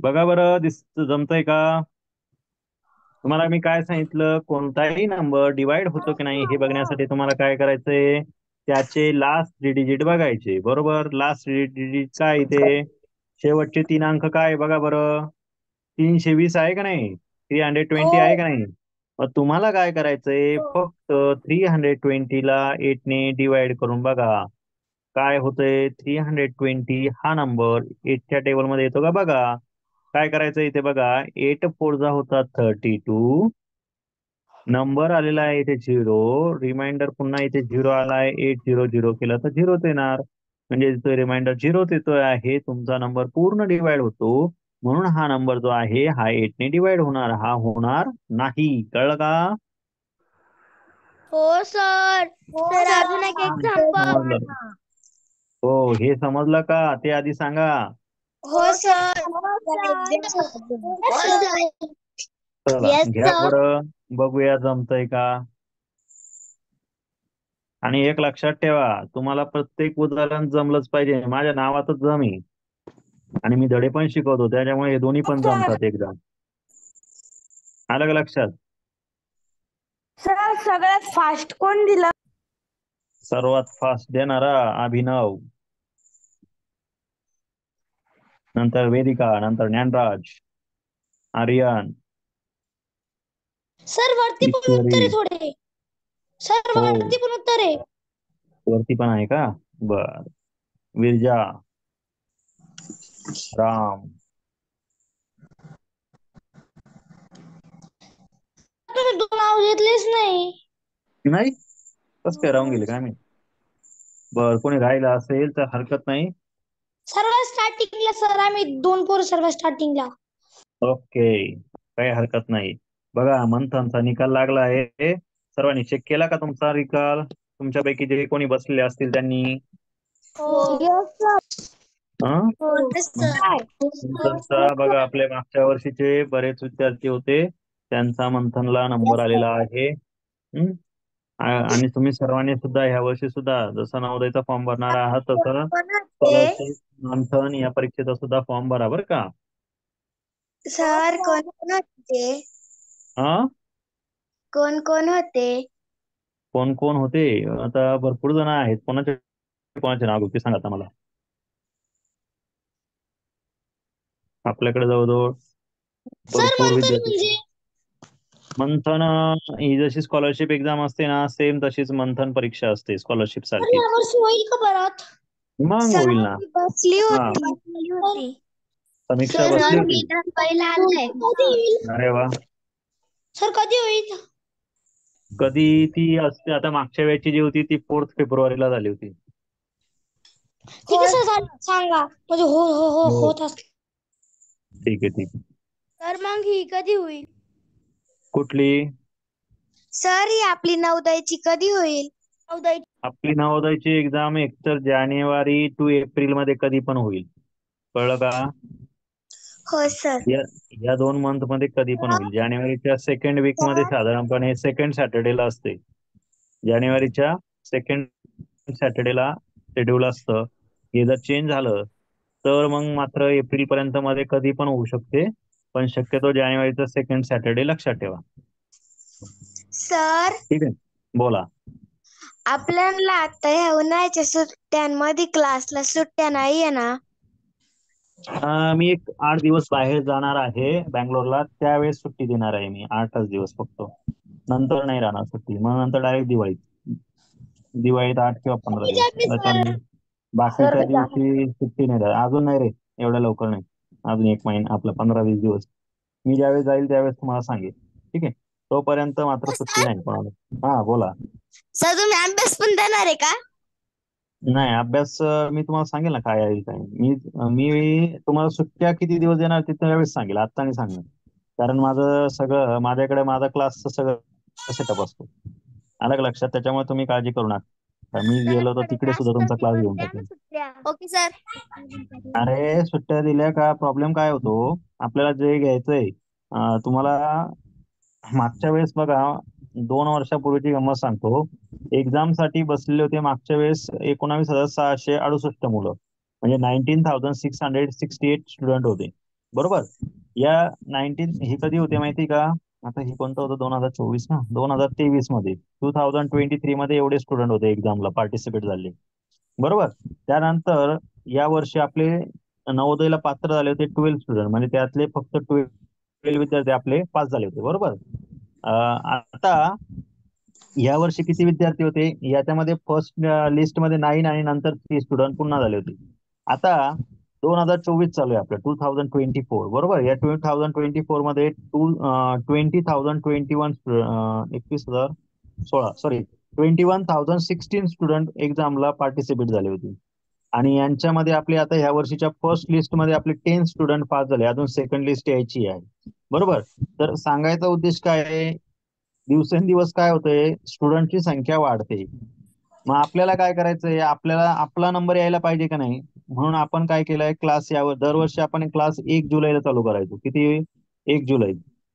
Speaker 1: बघा बरं जमतंय का? तुम्हाला मी काय सांगितलं, कोणताही नंबर डिवाइड होतो की नाही हे बघण्यासाठी तुम्हाला काय करायचंय, त्याचे लास्ट 3 डिजिट बघायचे. बरोबर, लास्ट डिजिट काय इथे, शेवटचे 3 अंक काय बघा बरं. 320 आहे का नाही, 320 आहे का नाही. मग तुम्हाला काय करायचंय, फक्त 320 ला 8ने डिवाइड करून बघा. काय होतंय, 320 हा नंबर 8च्या टेबलमध्ये येतो का बघा. काय करायचं इथे बघा, 8 4 जा होता 32, नंबर आलेला आहे इथे 0, रिमाइंडर पुन्हा इथे 0 आलाय, 8 0 0 केलं तर 0च येणार. म्हणजे इथे रिमाइंडर 0च येतोय आहे, तुमचा नंबर पूर्ण डिवाइड होतो. म्हणून हा नंबर जो आहे हा 8ने डिवाइड होणार, हा होणार नाही. कळलं का?
Speaker 3: हो सर. सर अजून एक एक्झाम्पल.
Speaker 1: समजलं. हो, हे समजलं का ते आधी सांगा.
Speaker 3: हो सर.
Speaker 1: चला
Speaker 2: येस
Speaker 1: घ्या
Speaker 2: सर.
Speaker 1: बरं, बघूया जमतंय का. आणि एक लक्षात ठेवा, तुम्हाला प्रत्येक उदाहरण जमलंच पाहिजे. माझ्या नावातच जम आहे आणि मी धडे पण शिकवतो, त्याच्यामुळे हे दोन्ही पण जमतात एकदम. आलं का लक्षात?
Speaker 3: सर सगळ्यात फास्ट कोण दिलं?
Speaker 1: सर्वात फास्ट देणारा अभिनव, नंतर वेदिका, नंतर ज्ञानराज, आर्यन,
Speaker 3: सर वरती पण
Speaker 1: ईश्वरी.
Speaker 3: उत्तर आहे थोडे. सर
Speaker 1: हो,
Speaker 3: वरती पण उत्तर आहे.
Speaker 1: वरती पण आहे का? बर. विरजा, राम.
Speaker 3: तुम्ही दोन नाव घेतलेच नाही.
Speaker 1: नाही, कसं काय राहून गेले काय मी. बर, कोणी राहिला असेल तर हरकत नाही.
Speaker 3: सर्वात स्टार्टिंगला सर आम्ही 2 पोर सर्वात स्टार्टिंगला.
Speaker 1: ओके, काही हरकत नाही. बघा, मंथनचा निकाल लागला आहे. सर्वांनी चेक केला का तुमचा निकाल? तुमच्यापैकी जे कोणी बसलेले असतील त्यांनी. हं? मंथनचा बघा, आपल्या मागच्या वर्षीचे बरेच विद्यार्थी होते, त्यांचा मंथनला नंबर आलेला आहे. हं? आणि तुम्ही सर्वांनी सुद्धा ह्या वर्षी सुद्धा जसं नवोदयचा फॉर्म भरणार आहात तसं स्कॉलरशिप, मंथन या परीक्षेचा सुद्धा फॉर्म भरा बरं का.
Speaker 3: सर कोण कोण होते?
Speaker 1: हा,
Speaker 3: कोण कोण होते?
Speaker 1: कोण कोण होते, आता भरपूर जण आहेत. कोणाचे कोणाचे नाव घेऊ ते सांगा आता मला. आपल्याकडे जवळजवळ
Speaker 3: सर
Speaker 1: भरपूर
Speaker 3: मंथन
Speaker 1: विद्यार्थी.
Speaker 3: म्हणजे
Speaker 1: मंथन ही जशी स्कॉलरशिप एक्झाम असते ना, सेम तशीच मंथन परीक्षा असते स्कॉलरशिप
Speaker 3: सर या
Speaker 1: सारखीच.
Speaker 3: वर्षी होईल का परत?
Speaker 1: मग
Speaker 3: सर
Speaker 1: होईल ना.
Speaker 3: बसली
Speaker 1: हा,
Speaker 3: होती.
Speaker 1: समीक्षा
Speaker 2: सर
Speaker 1: बसली
Speaker 2: मी
Speaker 1: होती.
Speaker 2: तर पहिला आलंय.
Speaker 3: कधी होईल?
Speaker 1: अरे वा.
Speaker 3: सर कधी होईल?
Speaker 1: कधी ती असते, आता मागच्या वेळची जी होती ती 4 फेब्रुवारीला झाली होती.
Speaker 3: ठीक आहे सर सांगा, म्हणजे हो हो हो
Speaker 1: हो,
Speaker 3: होत असते.
Speaker 1: ठीक आहे ठीक आहे.
Speaker 3: तर मग ही कधी होईल?
Speaker 1: कुठली?
Speaker 3: सर ही आपली नवोदयची कधी होईल? नवोदय.
Speaker 1: आपली नवोदयची एक्झाम एकतर जानेवारी टू एप्रिल मध्ये कधी पण होईल. कळलं का?
Speaker 3: हो सर.
Speaker 1: या 2 मंथ मध्ये कधी पण होईल. जानेवारीच्या सेकंड वीक मध्ये साधारणपणे सेकंड सॅटर्डेला असते. जानेवारीच्या सेकंड सॅटर्डेला शेड्यूल असतं. हे जर चेंज झालं तर मग मात्र एप्रिल पर्यंत मध्ये कधी पण होऊ शकते, पण शक्यतो जानेवारीचा सेकंड सॅटर्डे लक्षात ठेवा.
Speaker 3: सर
Speaker 1: ठीक आहे, बोला.
Speaker 3: आपल्याला आता ह्या उन्हाळ्याच्या सुट्ट्यांमध्ये क्लासला सुट्ट्या नाहीये ना?
Speaker 1: मी एक 8 दिवस बाहेर जाणार आहे बँगलोरला, त्यावेळेस सुट्टी देणार आहे मी. 8च दिवस फक्त, नंतर नाही राहणार सुट्टी. मग नंतर डायरेक्ट दिवाळीत 8 किंवा 15 दिवस. त्याच्यानंतर बाकीच्या दिवशी सुट्टी नाही राहणार. अजून नाही रे, एवढ्या लवकर नाही. अजून 1 महिना, आपला 15-20 दिवस. मी ज्यावेळेस जाईल त्यावेळेस तुम्हाला सांगेल. ठीक आहे, तोपर्यंत मात्र सुट्टी नाही कोणाला. हा, बोला.
Speaker 3: सर तुम्ही अभ्यास पण देणार आहे का?
Speaker 1: नाही, अभ्यास मी तुम्हाला सांगेल ना काय आहे काय. मी मी तुम्हाला सुट्ट्या किती दिवस देणार ते त्यावेळेस सांगेल, आता नाही सांगणार. कारण माझं सगळं, माझ्याकडे माझा क्लासचं सगळं सेटअप असतो. आलं का लक्षात? त्याच्यामुळे तुम्ही काळजी करू नका, मी गेलो तर तिकडे सुद्धा तुमचा क्लास घेऊन टाकेन.
Speaker 3: Okay sir.
Speaker 1: अरे, सुट्ट्या दिल्या का प्रॉब्लेम काय होतो, आपल्याला जे घ्यायचंय, तुम्हाला मागच्या वेळेस बघा, 2 वर्षापूर्वीची गंमत सांगतो. एक्झाम साठी बसलेले होते मागच्या वेळेस 19,668 मुलं, म्हणजे 19,668 स्टुडंट होते. बरोबर. या 19 हे कधी होते माहिती का? आता हे कोणतं होतं? 2024 ना, 2023 मध्ये, 2023 मध्ये एवढे स्टुडंट होते एक्झामला पार्टिसिपेट झाले. बरोबर. त्यानंतर या वर्षी आपले नवोदयला पात्र झाले होते 12 स्टुडंट, म्हणजे त्यातले फक्त 12 विद्यार्थी आपले पास झाले होते. बरोबर. आता या वर्षी किती विद्यार्थी होते? याच्यामध्ये फर्स्ट लिस्ट मध्ये 9 आणि नंतर 3 स्टुडंट पुन्हा झाले होते. आता 2024 चालू आहे आपलं, 2024. बरोबर. या 2024 मध्ये 20,021 21,016 सॉरी 21,016 स्टुडंट एक्झामला पार्टिसिपेट झाले होते. आणि यांच्यामध्ये आपले आता ह्या वर्षीच्या फर्स्ट लिस्ट मध्ये आपले 10 स्टुडंट पास झाले. अजून सेकंड लिस्ट यायची आहे. बरोबर. तर सांगायचा उद्देश काय आहे? दिवसेंदिवस काय होतंय? स्टुडंटची संख्या वाढते. मग आपल्याला काय करायचंय? आपल्याला आपला नंबर यायला पाहिजे का नाही? म्हणून आपण काय केलंय? क्लास यावर दरवर्षी आपण क्लास 1 जुलैला चालू करायचो. किती? 1 जुलै.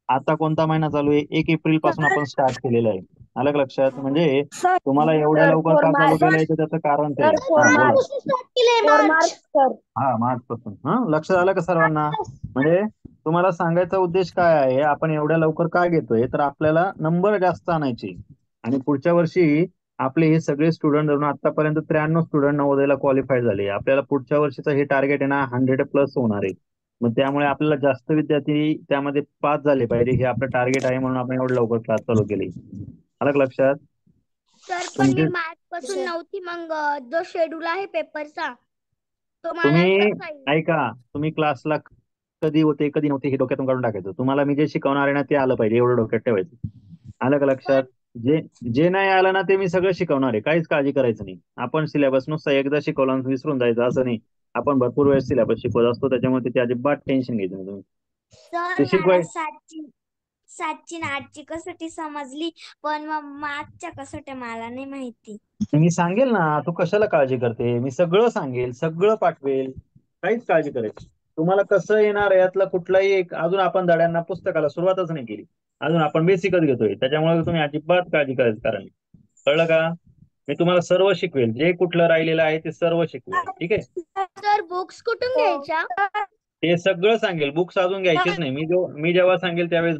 Speaker 1: आता कोणता महिना चालू आहे? 1 एप्रिल पासून आपण स्टार्ट केलेलं आहे. आलं का लक्षात? म्हणजे
Speaker 3: सर
Speaker 1: तुम्हाला एवढ्या
Speaker 3: सर
Speaker 1: लवकर
Speaker 3: फोर
Speaker 1: का चालू
Speaker 3: मार्च
Speaker 1: केलंय तर त्याचं कारण ते आहे.
Speaker 3: सर फोर
Speaker 1: हा बोला.
Speaker 3: March four March sir.
Speaker 1: हा, मार्च पासून. हा, लक्ष झालं का सर्वांना? म्हणजे तुम्हाला सांगायचा उद्देश काय आहे? आपण एवढ्या लवकर का घेतोय? तर आपल्याला नंबर जास्त आणायचे आणि पुढच्या वर्षी आपले हे सगळे स्टुडंट धरून आतापर्यंत 93 स्टुडंट नवोदयला क्वालिफाय झाले. आपल्याला पुढच्या वर्षीचं हे टार्गेट आहे ना 100+ होणार आहे. मग त्यामुळे आपल्याला जास्त विद्यार्थी त्यामध्ये पास झाले पाहिजे, हे आपलं टार्गेट आहे. म्हणून आपण एवढं लवकर क्लास चालू केली. आलं का लक्षात?
Speaker 2: सर पण मी
Speaker 1: तुमचे
Speaker 2: मार्च पासून नव्हती, मग जो शेड्यूल आहे पेपरचा तो मला
Speaker 1: तुम्ही
Speaker 2: कसा येईल?
Speaker 1: ऐका, तुम्ही क्लासला कधी होते कधी नव्हते हे डोक्यातून काढून टाकायचं. तुम्हाला मी जे शिकवणार आहे ना ते आलं पाहिजे, एवढं डोक्यात ठेवायचं. आलं का लक्षात?
Speaker 2: पण
Speaker 1: जे जे नाही आलं ना ते मी सगळं शिकवणार आहे. काहीच काळजी करायचं नाही. आपण सिलेबस नुसता एकदा शिकवला आणि विसरून जायचं असं नाही. आपण भरपूर वेळेस सिलेबस शिकवत असतो, त्याच्यामुळे त्याची अजिबात टेन्शन घ्यायचं नाही तुम्ही.
Speaker 2: सर
Speaker 1: ते
Speaker 2: मला
Speaker 1: शिकवाय
Speaker 2: सातची आणि आठची कसोटी समजली, पण मग मार्चच्या कसोट्या मला नाही माहिती.
Speaker 1: मी सांगेल ना, तू कशाला काळजी करते? मी सगळं सांगेल, सगळं पाठवेल. काहीच काळजी करायची. तुम्हाला कसं येणार यातला कुठलाही एक, अजून आपण धड्यांना पुस्तकाला सुरुवातच नाही केली. अजून आपण बेसिकच घेतोय. त्याच्यामुळे तुम्ही अजिबात काळजी करायचं कारण नाही. कळलं का? मी तुम्हाला सर्व शिकवेल. जे कुठलं राहिलेलं आहे ते सर्व शिकवेल. ठीक आहे?
Speaker 2: सर बुक्स कुठून घ्यायच्या?
Speaker 1: ते सगळं सांगेल. बुक्स अजून घ्यायचीच नाही. मी जेव्हा सांगेल त्यावेळेस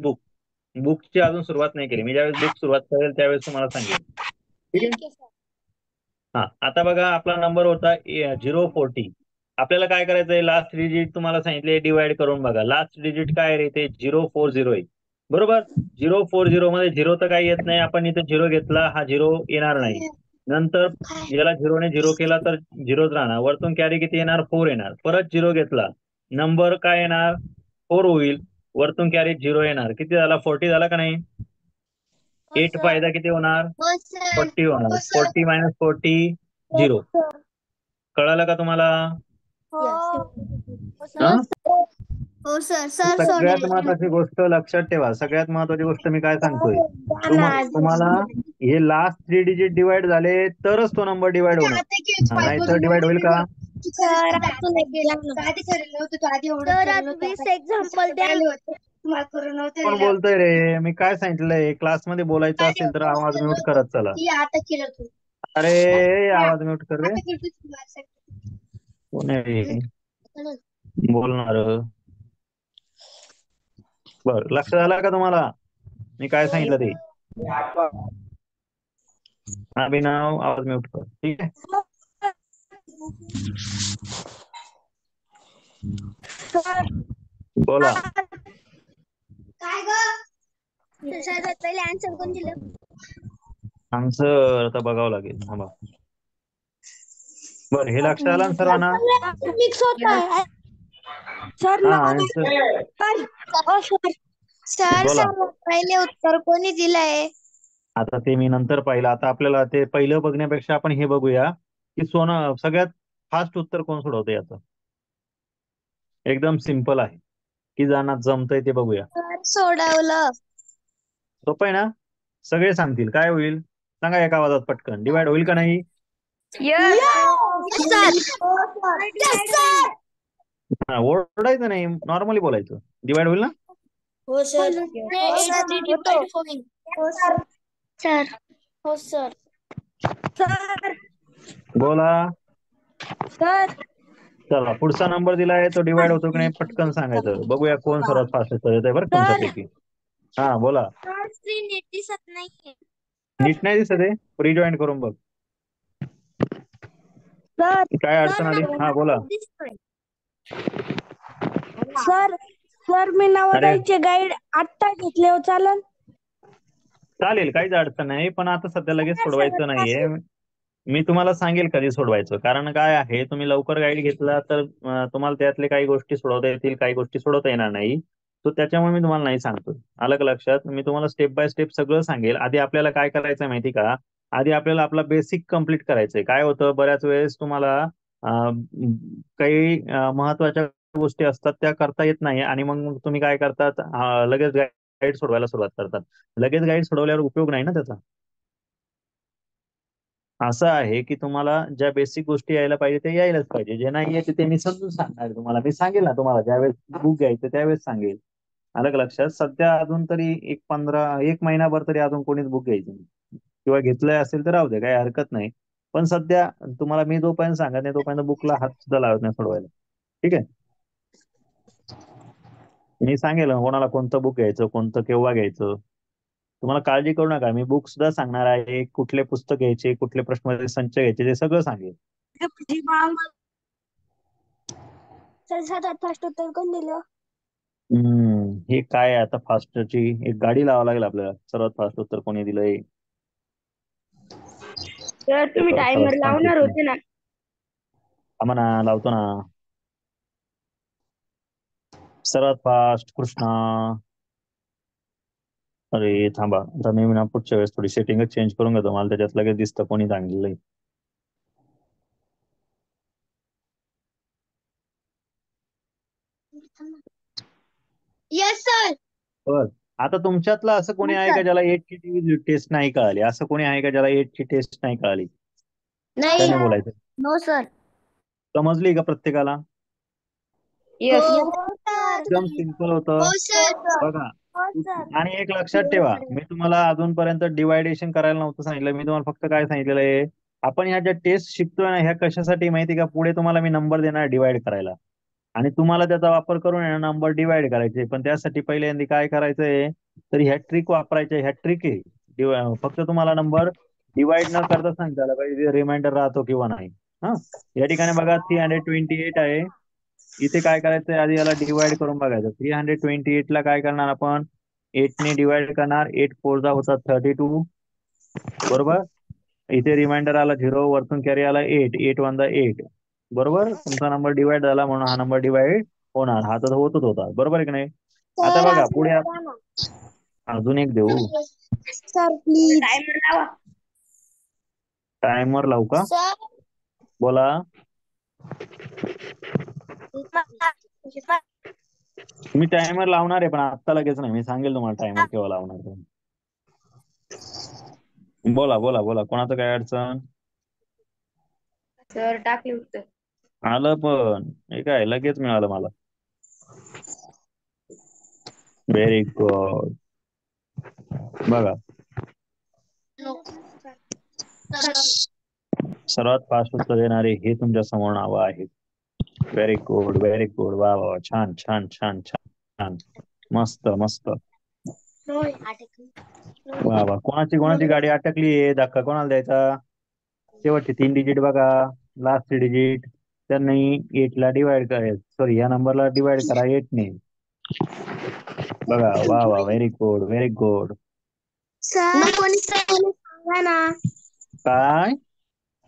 Speaker 1: बुकची अजून सुरुवात नाही केली. मी ज्यावेळेस बुक सुरुवात करेल त्यावेळेस तुम्हाला सांगेल. ठीक आहे?
Speaker 2: ठीक आहे सर.
Speaker 1: हा, आता बघा आपला नंबर होता 040. आपल्याला काय करायचंय? लास्ट डिजिट तुम्हाला सांगितले डिवाइड करून बघा. लास्ट डिजिट काय रे? ते 040 आहे. बरोबर. 040 मध्ये 0 तर काही येत नाही. आपण इथे 0 घेतला, हा 0 येणार नाही. नंतर याला 0ने 0 केला तर 0च राहणार. वरतून कॅरी किती येणार? 4 येणार. परत 0 घेतला, नंबर काय येणार? 4 होईल. वरतून कॅरी 0 येणार. किती झाला? 40 झाला का नाही? 8 फायदा किती होणार?
Speaker 2: हो सर.
Speaker 1: 40 होणार. 40 - 40 0. कळालं का तुम्हाला?
Speaker 2: हो
Speaker 1: हा?
Speaker 2: हो सर. सर
Speaker 1: सगळ्यात
Speaker 2: सोडले.
Speaker 1: महत्वाची गोष्ट लक्षात ठेवा. सगळ्यात महत्वाची गोष्ट मी काय सांगतोय? तुम्हाला हे लास्ट 3 डिजिट डिवाइड झाले तरच तो नंबर डिवाइड होणार. नाही तर डिवाइड होईल का?
Speaker 2: सर अजून सर आज 20 एक्झाम्पल द्या.
Speaker 1: कोण बोलतोय रे? मी काय सांगितलंय? क्लासमध्ये बोलायचं असेल तर आवाज म्यूट करत चला. अरे आवाज म्यूट कर रे. कोण आहे रे बोलणार? बर, लक्ष झालं का तुम्हाला मी काय सांगितलं ते? अभिनव आवाज म्यूट कर. ठीक आहे? बोला.
Speaker 2: काय ग? सर पहिले आन्सर कोण दिलं?
Speaker 1: आन्सर आता बघावं लागेल. थांबा. बरं, हे लक्षात आलं ना सर्वांना?
Speaker 2: मिक्स होत आहे. सर
Speaker 1: हा, आन्सर बोला.
Speaker 2: सर पहिले उत्तर कोणी दिलंय?
Speaker 1: आता ते मी नंतर पाहिलं. आता आपल्याला ते पहिलं बघण्यापेक्षा आपण हे बघूया की सगळ्यात फास्ट उत्तर कोण सोडवतं याचं. एकदम सिंपल आहे. की जाणार जमतंय ते बघूया.
Speaker 2: सर सोडवलं.
Speaker 1: सोपं आहे ना? सगळे सांगतील. काय होईल सांगा एका आवाजात पटकन. डिवाइड होईल का नाही? हा, ओरडायचं नाही, नॉर्मली बोलायचं. डिवाइड होईल ना?
Speaker 2: हो सर. सर हो सर.
Speaker 1: बोला.
Speaker 2: सर
Speaker 1: चला पुढचा नंबर दिलाय तो डिवाइड होतो की नाही पटकन सांगायचं. बघूया कोण सर्वात फास्ट उत्तर देतंय बरं तुमच्यापैकी. हा बोला.
Speaker 2: स्क्रीन नीट दिसत नाहीये.
Speaker 1: नीट नाही दिसत आहे, रिजॉईन करून बघ.
Speaker 3: सर
Speaker 1: काय अडचण आली? हा बोला.
Speaker 2: दिसतोय.
Speaker 3: सर सर मी
Speaker 1: अरे
Speaker 3: नवोदयचे गाईड आत्ता घेतले हो चालेल?
Speaker 1: चालेल, काहीच अडचण नाही, पण आता सध्या लगेच सोडवायचं नाहीये. मी तुम्हाला सांगेल कधी सोडवायचं. कारण काय आहे, तुम्ही लवकर गाईड घेतला तर तुम्हाला त्यातले काही गोष्टी सोडवता येतील, काही गोष्टी सोडवता येणार नाही. तो त्याच्यामुळे मी तुम्हाला नाही सांगतो. आलं का लक्षात? मी तुम्हाला स्टेप बाय स्टेप सगळं सांगेल. आधी आपल्याला काय करायचं माहिती का? आधी आपल्याला आपला बेसिक कम्प्लीट करायचंय. काय होतं, बऱ्याच वेळेस तुम्हाला काही महत्वाच्या गोष्टी असतात त्या करता येत नाही आणि मग तुम्ही काय करतात, लगेच गाईड सोडवायला सुरुवात करतात. लगेच गाईड सोडवल्यावर उपयोग नाही ना त्याचा. असं आहे की तुम्हाला ज्या बेसिक गोष्टी यायला पाहिजे ते यायलाच पाहिजे. जे नाही येते ते मी समजून सांगणार आहे तुम्हाला. मी सांगेल ना तुम्हाला, ज्यावेळेस बुक घ्यायचं त्यावेळेस सांगेल. आलं का लक्षात? सध्या अजून तरी एक महिनाभर तरी अजून कोणीच बुक घ्यायची नाही. किंवा घेतलंय असेल तर राहू दे, काही हरकत नाही. पण सध्या तुम्हाला मी जोपर्यंत सांगत नाही तोपर्यंत बुकला हात सुद्धा लावत नाही सोडवायला. ठीक आहे? मी सांगेल ना कोणाला कोणतं बुक घ्यायचं, कोणतं केव्हा घ्यायचं. तुम्हाला काळजी करू नका, मी बुक सुद्धा सांगणार आहे. कुठले पुस्तक घ्यायचे, कुठले प्रश्न संच घ्यायचे ते सगळं सांगेल.
Speaker 3: सर सगळ्यात फास्ट उत्तर कोण दिलं?
Speaker 1: हे काय आहे आता, फास्टची एक गाडी लावावी लागेल आपल्याला. सर्वात फास्ट उत्तर कोणी दिलंय?
Speaker 3: सर तुम्ही टायमर लावणार होते ना?
Speaker 1: थांबा ना, लावतो ना. सर्वात फास्ट कृष्णा. अरे थांबा, आता मी ना पुढच्या वेळेस थोडी सेटिंगच चेंज करून घेतो. मला त्याच्यात लगेच दिसतं कोणी सांगितलंय.
Speaker 2: Yes sir.
Speaker 1: बर, आता तुमच्यातलं असं कोणी आहे का ज्याला 8 ची टेस्ट नाही कळाली? असं कोणी आहे का ज्याला 8 ची टेस्ट नाही कळाली?
Speaker 2: नाही.
Speaker 1: त्याने बोलायचं.
Speaker 2: No sir.
Speaker 1: समजली का प्रत्येकाला?
Speaker 3: येस
Speaker 1: एकदम सिंपल होतं बघा. आणि एक लक्षात ठेवा, मी तुम्हाला अजूनपर्यंत डिवायडेशन करायला नव्हतं सांगितलं. मी तुम्हाला फक्त काय सांगितलेलं आहे, आपण ह्या ज्या टेस्ट शिकतोय ना, ह्या कशासाठी माहिती का? पुढे तुम्हाला मी नंबर देणार डिवाइड करायला आणि तुम्हाला त्याचा वापर करून नंबर डिवाइड करायचे. पण त्यासाठी पहिल्यांदा काय करायचंय, तर ह्या ट्रिक वापरायच्या. ह्या ट्रिक आहे. फक्त तुम्हाला नंबर डिवाइड न करता सांगता पाहिजे रिमाइंडर राहतो किंवा नाही. हा, या ठिकाणी बघा 328 आहे. इथे काय करायचंय, आधी याला डिवाइड करून बघायचं. 328 ला काय करणार आपण? 8 ने डिवाइड करणार. 8 4 जा होतात 32, बरोबर. इथे रिमाइंडर आला 0, वरतून कॅरी आला 8, 8 1 जा 8, बरोबर. तुमचा नंबर डिवाइड झाला म्हणून हा नंबर डिवाइड होणार. हा तर होतच होता, बरोबर आहे की नाही? आता बघा पुढे अजून एक देऊ.
Speaker 3: सर प्लीज टायमर लावा.
Speaker 1: टायमर लावू का? बोला. मी टायमर लावणार आहे, पण आता लगेच नाही. मी सांगेल तुम्हाला टायमर केव्हा लावणार आहे. बोला बोला बोला, कोणाचं काय अडचण?
Speaker 3: सर टाकले उत्तर.
Speaker 1: आलं, पण हे काय लगेच मिळालं मला. Very good. बघा, सर्वात फास्ट उत्तर देणारे हे तुमच्या समोर नाव आहे. Very good, very good. वा वा, छान छान छान छान छान, मस्त मस्त. वा वा, कोणाची गाडी अटकली आहे? धक्का कोणाला द्यायचा? शेवटचे 3 डिजिट बघा, लास्ट डिजिट. त्यांनी 8 ला डिवाइड करायचं, सॉरी या नंबरला डिवाइड करा 8 ने. बघा, वा वा, very good, very good.
Speaker 3: Sir कोणी सांगा ना,
Speaker 1: काय?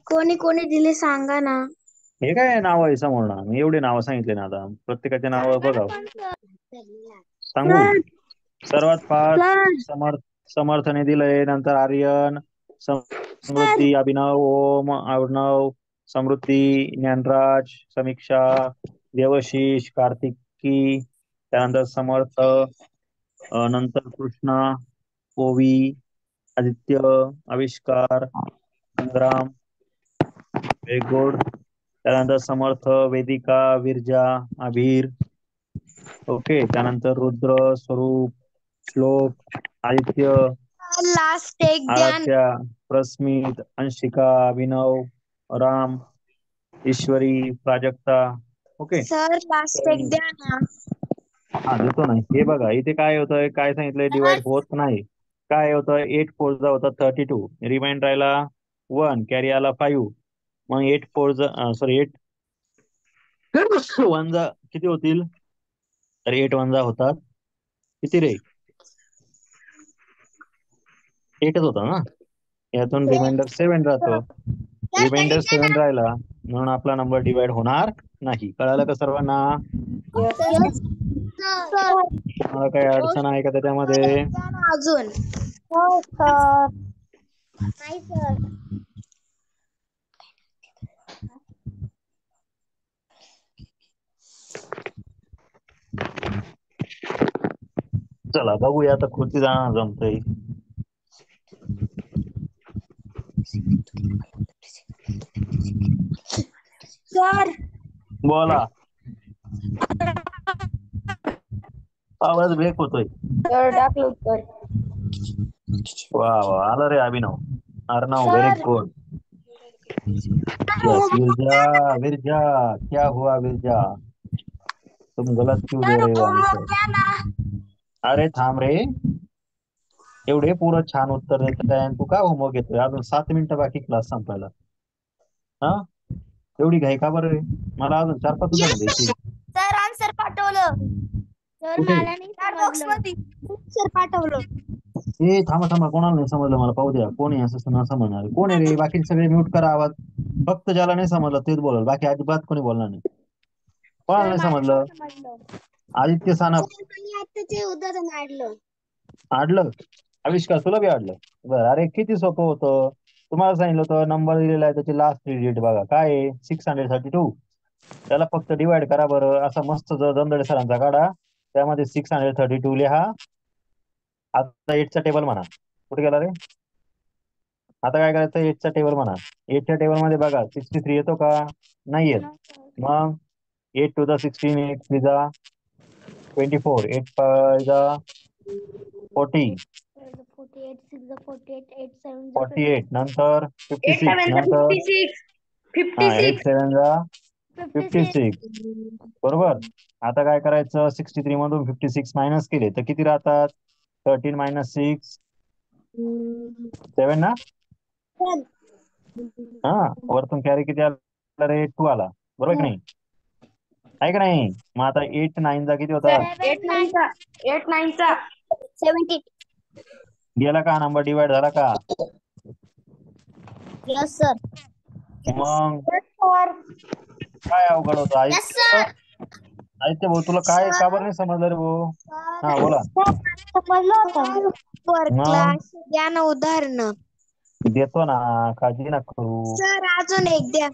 Speaker 3: कोणी कोणी दिले सांगा ना.
Speaker 1: हे काय नाव आहे समोर ना? मी एवढे नावं सांगितले ना, आता प्रत्येकाचे नाव बघा. सांगू? सर्वात फास्ट समर्थने दिलंय, नंतर आर्यन, समृद्धी, अभिनव, ओम, अर्णव, समृद्धी, ज्ञानराज, समीक्षा, देवशीष, कार्तिकी, त्यानंतर समर्थ, नंतर कृष्णा, ओवी, आदित्य, आविष्कार, संग्राम, व्हेरी गुड. त्यानंतर समर्थ, वेदिका, विरजा, अभीर, ओके. त्यानंतर रुद्र, स्वरूप, श्लोक, आदित्य,
Speaker 3: लास्ट एक ध्यान.
Speaker 1: आराध्या, प्रस्मित, अंशिका, अभिनव, राम, ईश्वरी, प्राजक्ता, ओके.
Speaker 3: सर लास्ट एक द्या ना.
Speaker 1: हा देतो ना. हे बघा इथे काय होतंय, काय सांगितलंय, डिवाइड होत नाही. काय होतं, 8 4 होतं 32, रिमाइंड राहिला 1, कॅरी आला 5. मग 8 1 किती होतील, तर 8 1 होतात किती रे, 8च होता ना. यातून रिमाइंडर 7 राहतो. रिमाइंडर 7 राहिला म्हणून आपला नंबर डिवाइड होणार नाही. कळालं का सर्वांना? तुम्हाला काही अडचण आहे का त्याच्यामध्ये?
Speaker 3: अजून
Speaker 2: हो सर. नाही सर.
Speaker 1: चला बघूया आता खुर्ची जाणार जमतंय.
Speaker 3: सर
Speaker 1: बोला. आवाज ब्रेक होतोय.
Speaker 3: सर टाकलं उत्तर.
Speaker 1: वा वा, आला रे Abhinav. Arnav, very
Speaker 3: sir
Speaker 1: good. Yes, Viraja Viraja, क्या हुआ विरजा, तुम गलत क्यों दे
Speaker 3: सर
Speaker 1: रहे हो
Speaker 3: होमवर्क
Speaker 1: आंसर?
Speaker 3: द्या ना.
Speaker 1: अरे थांब रे, एवढे पुरं छान उत्तर देत आहे आणि तू काय होमवर्क घेतोय? अजून 7 मिनिटं बाकी क्लास संपायला. हा, एवढी घाई का बरं रे? मला अजून 4 5 उदाहरण द्यायची.
Speaker 3: सर आन्सर पाठवलं.
Speaker 2: सर
Speaker 1: कुठे?
Speaker 2: मला नाही
Speaker 3: चॅट बॉक्स
Speaker 2: समजलं.
Speaker 3: मध्ये सर पाठवलं.
Speaker 1: ए थांबा थांबा, कोणाला नाही समजलं मला पाहू द्या. कोण आहे असं असं म्हणणार? कोण आहे रे? बाकी सगळे म्यूट करा आवाज. फक्त ज्याला नाही समजलं तेच बोलाल, बाकी अजिबात कोणी बोलणार नाही. कोणाला
Speaker 2: सर
Speaker 1: नाही
Speaker 2: मला
Speaker 1: समजलं?
Speaker 2: नाही समजलं.
Speaker 1: आदित्य सानप
Speaker 3: आताचे उदाहरण आणलं.
Speaker 1: आडलं. आविष्कार तुला बी आडलं. बरं, अरे किती सोपं होतं. तुम्हाला सांगितलं होतं नंबर दिलेला आहे त्याची लास्ट डिजिट बघा काय आहे, 632. त्याला फक्त डिवाइड करा बरं. असा मस्त दंदडे सरांचा काढा, त्यामध्ये 632 लिहा. आता 8चा टेबल म्हणा. कुठे गेला रे? आता काय करायचं, 8चा टेबल म्हणा. 8च्या टेबल मध्ये बघा 63 येतो का? नाही येत. मग 8 to the 16, 8 3 जा 24, 8 5 जा 40,
Speaker 2: 48 6 48 8 7
Speaker 1: 48 नंतर
Speaker 3: 8
Speaker 1: 56
Speaker 3: 7
Speaker 1: नंतर
Speaker 3: 56
Speaker 1: हा 8
Speaker 3: 56
Speaker 1: 7 जा
Speaker 2: 56.
Speaker 1: 56. बरोबर. आता काय करायचं, 63 मधून 56 मायनस केले तर किती राहतात? 13 - 6 7 ना. हा, वरतून कॅरी किती आला रे? 2 आला. बरोबर की नाही? आहे का नाही? मग आता 8 9 जा किती होतात?
Speaker 3: 8 9 चा 8 9 चा
Speaker 2: 70.
Speaker 1: गेला का नंबर, डिवाइड झाला का?
Speaker 2: Yes sir.
Speaker 1: मग
Speaker 3: सर
Speaker 1: काय अवघड होतं?
Speaker 2: Yes
Speaker 1: Aditya,
Speaker 2: sir.
Speaker 1: आदित्य भाऊ तुला काय का बरं नाही समजलं रे भाऊ? हा बोला.
Speaker 2: समजलं होतं.
Speaker 3: वर्कला
Speaker 1: मग
Speaker 3: द्या ना उदाहरण.
Speaker 1: देतो ना, काळजी नका करू.
Speaker 3: सर अजून एक द्या.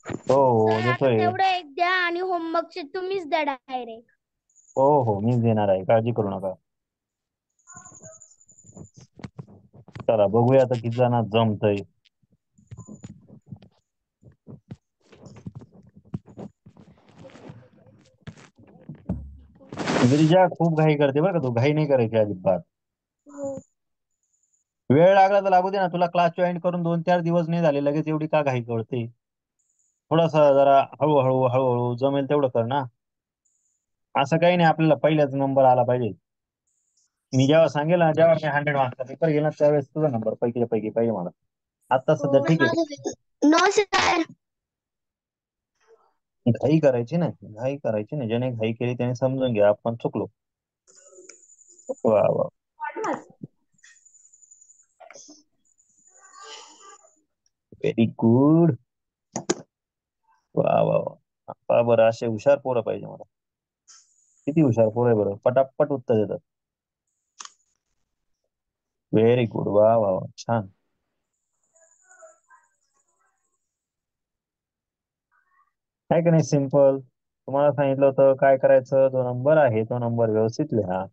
Speaker 1: हो हो
Speaker 2: सर आता
Speaker 1: देतोय.
Speaker 2: तेवढं एक द्या आणि होमवर्क तुम्हीच द्या डायरेक्ट.
Speaker 1: हो हो मीच देणार आहे, काळजी करू नका. चला बघूया आता किती जणांना जमतंय. गिरिजा खूप घाई करते बरं का तू, घाई नाही करायची अजिबात. वेळ लागला तर लागू दे ना, तुला क्लास जॉईन करून 2 4 दिवस नाही झाले, लगेच एवढी का घाई करते? थोडस जरा हळूहळू हळूहळू जमेल तेवढं कर ना. असं काही नाही आपल्याला पहिल्याच नंबर आला पाहिजे. मी जेव्हा सांगेल ना, जेव्हा मी 100 मार्क्सचा पेपर घेईल ना, त्यावेळेस तुझा नंबर पैकी पैकी पाहिजे मला. आता सध्या ठीक आहे.
Speaker 3: No sir.
Speaker 1: घाई करायची नाही, घाई करायची नाही. ज्याने घाई केली त्याने समजून घ्या आपण चुकलो. वा वा, व्हेरी गुड. वा वा वा. पहा बरं, असे हुशार पोरं पाहिजे मला. किती हुशार पोरं आहे बरं, पटापट उत्तर देतात. Very good. वा वा वा, छान. आहे का नाही सिम्पल? तुम्हाला सांगितलं होतं काय करायचं, जो नंबर आहे तो नंबर व्यवस्थित लिहा.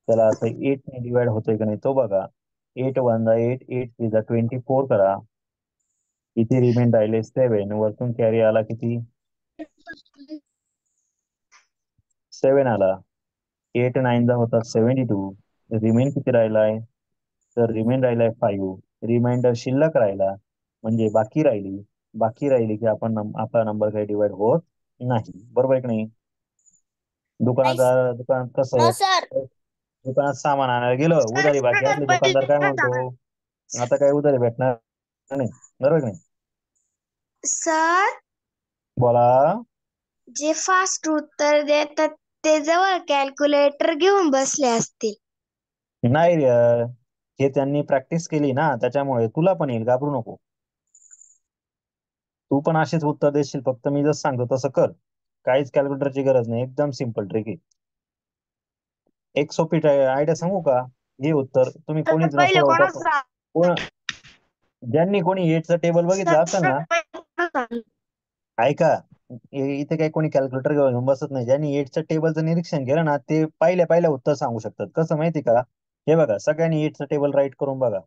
Speaker 1: त्याला असं 8 ने डिवाइड होतोय का नाही तो बघा. 8 1 8, 8 3 24 करा. किती रिमेंड राहिले? 7. वरतून कॅरी आला किती? 7 आला. 8 9 होता 72. रिमेंड किती राहिलाय? तर रिमेंड राहिलाय 5. रिमाइंडर शिल्लक राहिला म्हणजे बाकी राहिली. बाकी राहिली की आपला नंबर काही डिवाइड होत नाही, बरोबर आहे की नाही? दुकानात कसं
Speaker 2: सर
Speaker 1: दुकानात सामान आणायला गेलो, उधारी बाकी असली, दुकानदार काय म्हणतो, आता काय उधारी भेटणार नाही, बरोबर की नाही?
Speaker 3: सर
Speaker 1: बोला.
Speaker 3: जे फास्ट उत्तर देतात ते जवळ कॅल्क्युलेटर घेऊन बसले असतील.
Speaker 1: नाही रे, हे त्यांनी प्रॅक्टिस केली ना, त्याच्यामुळे तुला पण येईल, घाबरू नको. तू पण असेच उत्तर देशील, फक्त मी जसं सांगतो तसं कर. काहीच कॅल्क्युलेटरची गरज नाही, एकदम सिम्पल ट्रिक आहे. एक सोपी आयडिया सांगू का? हे उत्तर तुम्ही कोणीच
Speaker 3: पहिले
Speaker 1: नसो, ज्यांनी कोणी एटचं टेबल बघितलं असेल ना, ऐका, इथे काही कोणी कॅल्क्युलेटर घेऊन बसत नाही. ज्यांनी एटचं टेबलचं निरीक्षण केलं ना, ते पहिल्या उत्तर सांगू शकतात. कसं माहिती का? हे बघा, सगळ्यांनी एटचं टेबल राईट करून बघा.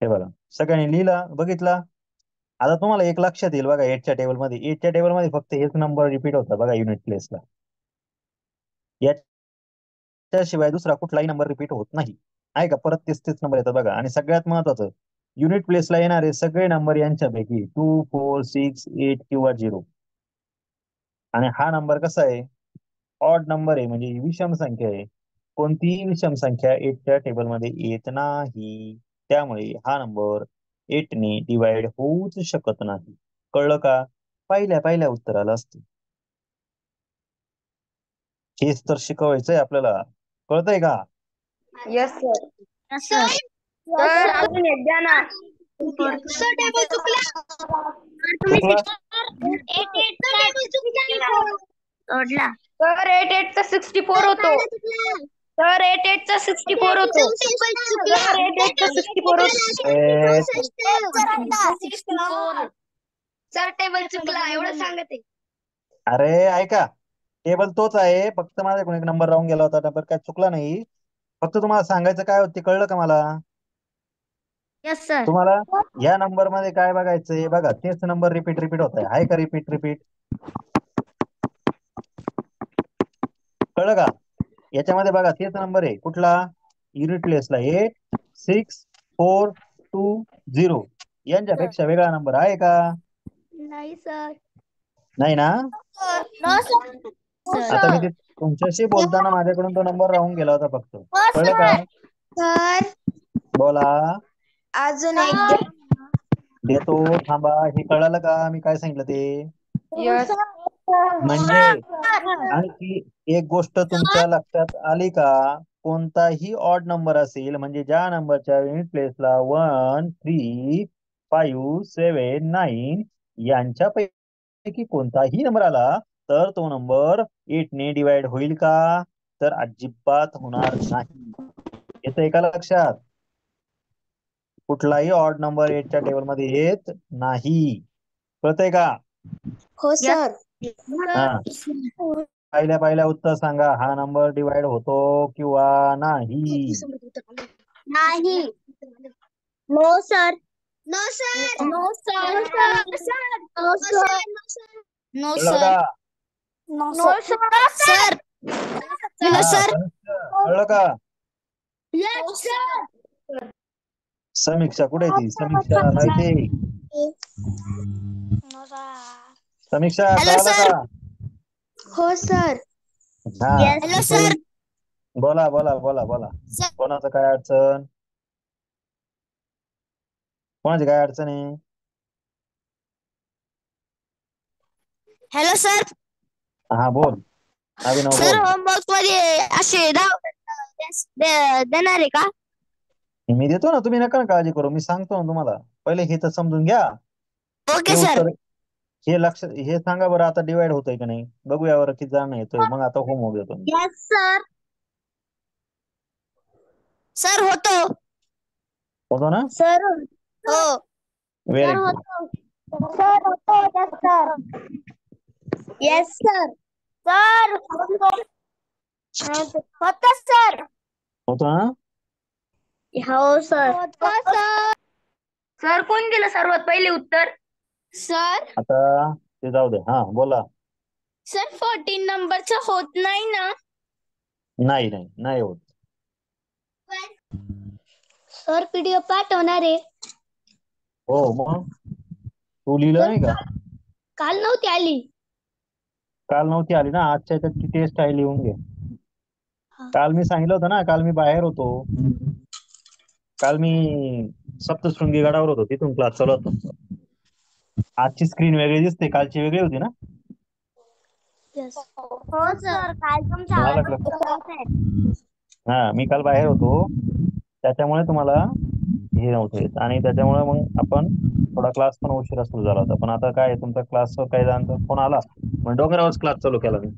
Speaker 1: हे बघा, सगळ्यांनी लिहिला, बघितला. आता तुम्हाला एक लक्षात येईल बघा, एटच्या टेबलमध्ये फक्त हेच नंबर रिपीट होता बघा, युनिट प्लेसला. याच्याशिवाय दुसरा कुठलाही नंबर रिपीट होत नाही. आहे का? परत तेच नंबर येतात बघा. आणि सगळ्यात महत्वाचं, युनिट प्लेसला येणारे सगळे नंबर यांच्यापैकी 2, 4, 6, 8 किंवा 0. आणि हा नंबर कसा आहे? ऑड नंबर आहे, म्हणजे विषम संख्या आहे. कोणतीही विषम संख्या एटच्या टेबलमध्ये येत नाही. त्यामुळे हा नंबर एटने डिवाइड होऊच शकत नाही. कळलं का? पहिल्या उत्तराला असते. हेच तर शिकवायचंय आपल्याला. कळतंय का?
Speaker 3: Yes sir.
Speaker 2: सर
Speaker 3: सर अजून एक द्या ना.
Speaker 2: सर टेबल चुकला.
Speaker 1: चुकला?
Speaker 2: सोडला.
Speaker 3: सर 8 चा 64 होतो. सर 8 चा 64 होतो. सर 8 चा 64 होतो.
Speaker 1: ए,
Speaker 3: सर टेबल चुकला एवढं सांगत आहे.
Speaker 1: अरे ऐका, टेबल तोच आहे, फक्त माझ्याकडून एक नंबर राहून गेला होता. नंबर काय चुकला नाही. फक्त तुम्हाला सांगायचं काय होतं ते कळलं का मला?
Speaker 2: Yes sir.
Speaker 1: तुम्हाला या नंबर मध्ये काय बघायचंय? बघा, तेच नंबर रिपीट होत आहे का? रिपीट. कळलं का? याच्यामध्ये बघा, तेच नंबर आहे. कुठला? युनिट प्लेसला 8, 6, 4, 2, 0. यांच्यापेक्षा वेगळा नंबर आहे का?
Speaker 2: नाही सर.
Speaker 1: नाही ना?
Speaker 2: No sir.
Speaker 1: आता मी ते तुमच्याशी बोलताना माझ्याकडून तो नंबर राहून गेला होता फक्त. कळलं का?
Speaker 3: सर
Speaker 1: बोला.
Speaker 3: अजून एक द्या.
Speaker 1: देतो, थांबा. हे कळालं का मी काय सांगितलं ते?
Speaker 3: यस.
Speaker 1: म्हणजे आणखी एक गोष्ट तुमच्या लक्षात आली का? कोणताही ऑड नंबर असेल, म्हणजे ज्या नंबरच्या युनिट प्लेसला 1, 3, 5, 7, 9 यांच्यापैकी कोणताही नंबर आला, तर तो नंबर 8 ने डिवाइड होईल का? तर अजिबात होणार नाही. येतंय का लक्षात? कुठलाही ऑड नंबर 8च्या टेबलमध्ये येत नाही. कळतंय का?
Speaker 3: हो सर.
Speaker 1: हा, पहिल्या उत्तर सांगा, हा नंबर डिवाइड होतो किंवा नाही?
Speaker 2: नाही. No sir. No sir. No sir. No sir. No
Speaker 1: कळलं
Speaker 2: सर.
Speaker 1: का?
Speaker 2: No sir.
Speaker 1: हा, कळलं का?
Speaker 2: Yes sir.
Speaker 1: समीक्षा कुठे आहे ती? समीक्षा माहिती? समीक्षा
Speaker 2: हॅलो
Speaker 1: कळालं
Speaker 2: सर.
Speaker 1: का?
Speaker 3: हो सर.
Speaker 1: हा,
Speaker 2: हॅलो सर.
Speaker 1: बोला. कोणाचं काय अडचण? कोणाची काय अडचण आहे?
Speaker 2: Hello sir.
Speaker 1: हा, बोल अभिनव,
Speaker 2: सर
Speaker 1: बोल.
Speaker 2: होमवर्क मध्ये असे देणार आहे का?
Speaker 1: मी देतो ना, तुम्ही नका ना काळजी करू. मी सांगतो ना तुम्हाला. पहिले हे तर समजून घ्या.
Speaker 2: ओके
Speaker 1: हे
Speaker 2: सर.
Speaker 1: उत्तर, हे सांगा बरं, आता डिवाइड होतंय का नाही? बघूया बरं किती जण येतोय. मग आता होमवर्क देतो मी.
Speaker 2: Yes sir. सर होतो.
Speaker 1: होतो ना?
Speaker 3: सर
Speaker 2: हो.
Speaker 1: Very good.
Speaker 3: सर होतो सर. Yes sir.
Speaker 2: सर होतो सर.
Speaker 1: होतो ना?
Speaker 3: हो सर.
Speaker 2: होतो सर.
Speaker 3: सर कोण दिलं सर्वात पहिले उत्तर?
Speaker 2: सर
Speaker 1: आता ते जाऊ दे. हा, बोला.
Speaker 2: सर 14 नंबरचा होत नाही ना?
Speaker 1: नाही होत.
Speaker 3: सर पीडीएफ पाठवणार आहे.
Speaker 1: हो मग तू लिहिलं नाही का?
Speaker 3: काल नव्हती आली.
Speaker 1: काल नव्हती आली ना, आजच्या याच्यात ती टेस्ट आहे, लिहून घे.
Speaker 3: हा.
Speaker 1: काल मी सांगितलं होतं ना, काल मी बाहेर होतो. काल मी सप्तशृंगी गडावर होतो, तिथून क्लास चालू होता. आजची स्क्रीन वेगळी दिसते, कालची वेगळी होती ना.
Speaker 3: Yes.
Speaker 2: हो सर काल तुमचा
Speaker 1: मला
Speaker 2: आवाज
Speaker 1: वाटलं
Speaker 2: नव्हता.
Speaker 1: हा, मी काल बाहेर होतो, त्याच्यामुळे तुम्हाला हे नव्हतं येत, आणि त्याच्यामुळे मग आपण थोडा क्लास पण उशिरा सुरू झाला होता. पण आता काय, तुमचा क्लास काही जणांचा फोन आला, मग डोंगरावरच क्लास चालू केला मी.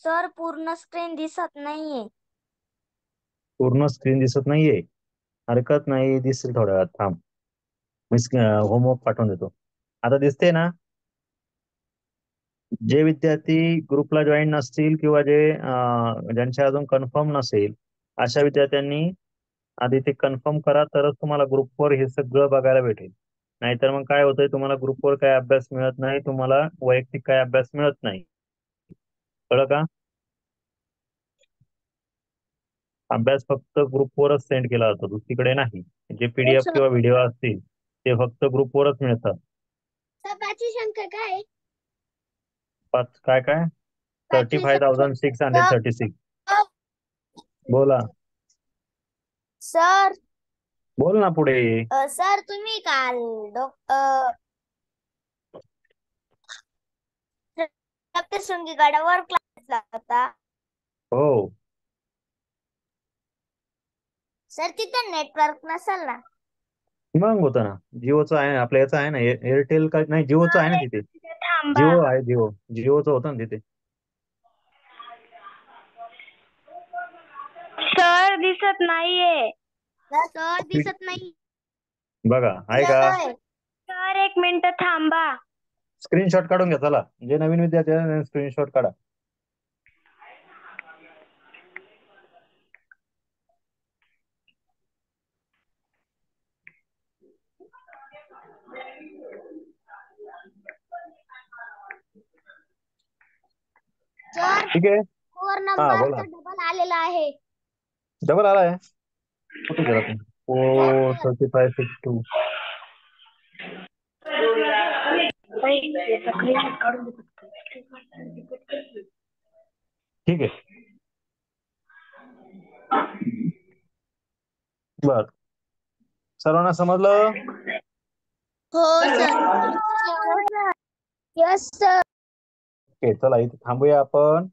Speaker 2: सर पूर्ण स्क्रीन दिसत नाहीये.
Speaker 1: पूर्ण स्क्रीन दिसत नाहीये? हरकत नाही, दिसेल थोड्या वेळात, थांब. मी होमवर्क पाठवून देतो. आता दिसते ना? जे विद्यार्थी ग्रुपला जॉईन नसतील किंवा जे ज्यांच्या अजून कन्फर्म नसेल, अशा विद्यार्थ्यांनी आधी ते कन्फर्म करा, तरच तुम्हाला ग्रुपवर हे सगळं बघायला भेटेल. नाहीतर मग काय होतंय, तुम्हाला ग्रुपवर काय अभ्यास मिळत नाही, तुम्हाला वैयक्तिक काय अभ्यास मिळत नाही. कळलं का? अभ्यास फक्त ग्रुपवरच सेंड केला जातो, दुसरीकडे नाही. जे पीडीएफ किंवा व्हिडिओ असतील ते फक्त ग्रुपवरच मिळतात.
Speaker 3: पाचवी संख्या काय आहे?
Speaker 1: काय काय? 35,636. बोला.
Speaker 2: सर
Speaker 1: बोल ना पुढे.
Speaker 2: सर तुम्ही काल सप्तशृंगी गडावर क्लास होता.
Speaker 1: हो
Speaker 2: सर तिथं नेटवर्क नसेल ना?
Speaker 1: मग होतं ना, जिओचं आहे, आपल्या याचं आहे ना, एअरटेल का नाही, जिओचं आहे ना तिथे.
Speaker 3: थांबा.
Speaker 1: जिओ आहे, जिओचं होतं ना तिथे.
Speaker 3: सर दिसत नाहीये.
Speaker 2: सर दिसत नाही.
Speaker 1: बघा, आहे का?
Speaker 3: सर एक मिनिट थांबा.
Speaker 1: स्क्रीनशॉट काढून घ्या, चला. जे नवीन विद्यार्थी आहे स्क्रीनशॉट काढा.
Speaker 2: सर
Speaker 1: ठीक आहे,
Speaker 2: 4
Speaker 1: हा बोला.
Speaker 2: नंबरचा डबल आलेला आहे.
Speaker 1: डबल आलाय? कुठे गेला तुम्ही? 43562. ठीक आहे, बर. सर्वांना समजलं?
Speaker 2: हो सर. Yes sir.
Speaker 1: ओके, चला इथे थांबूया आपण.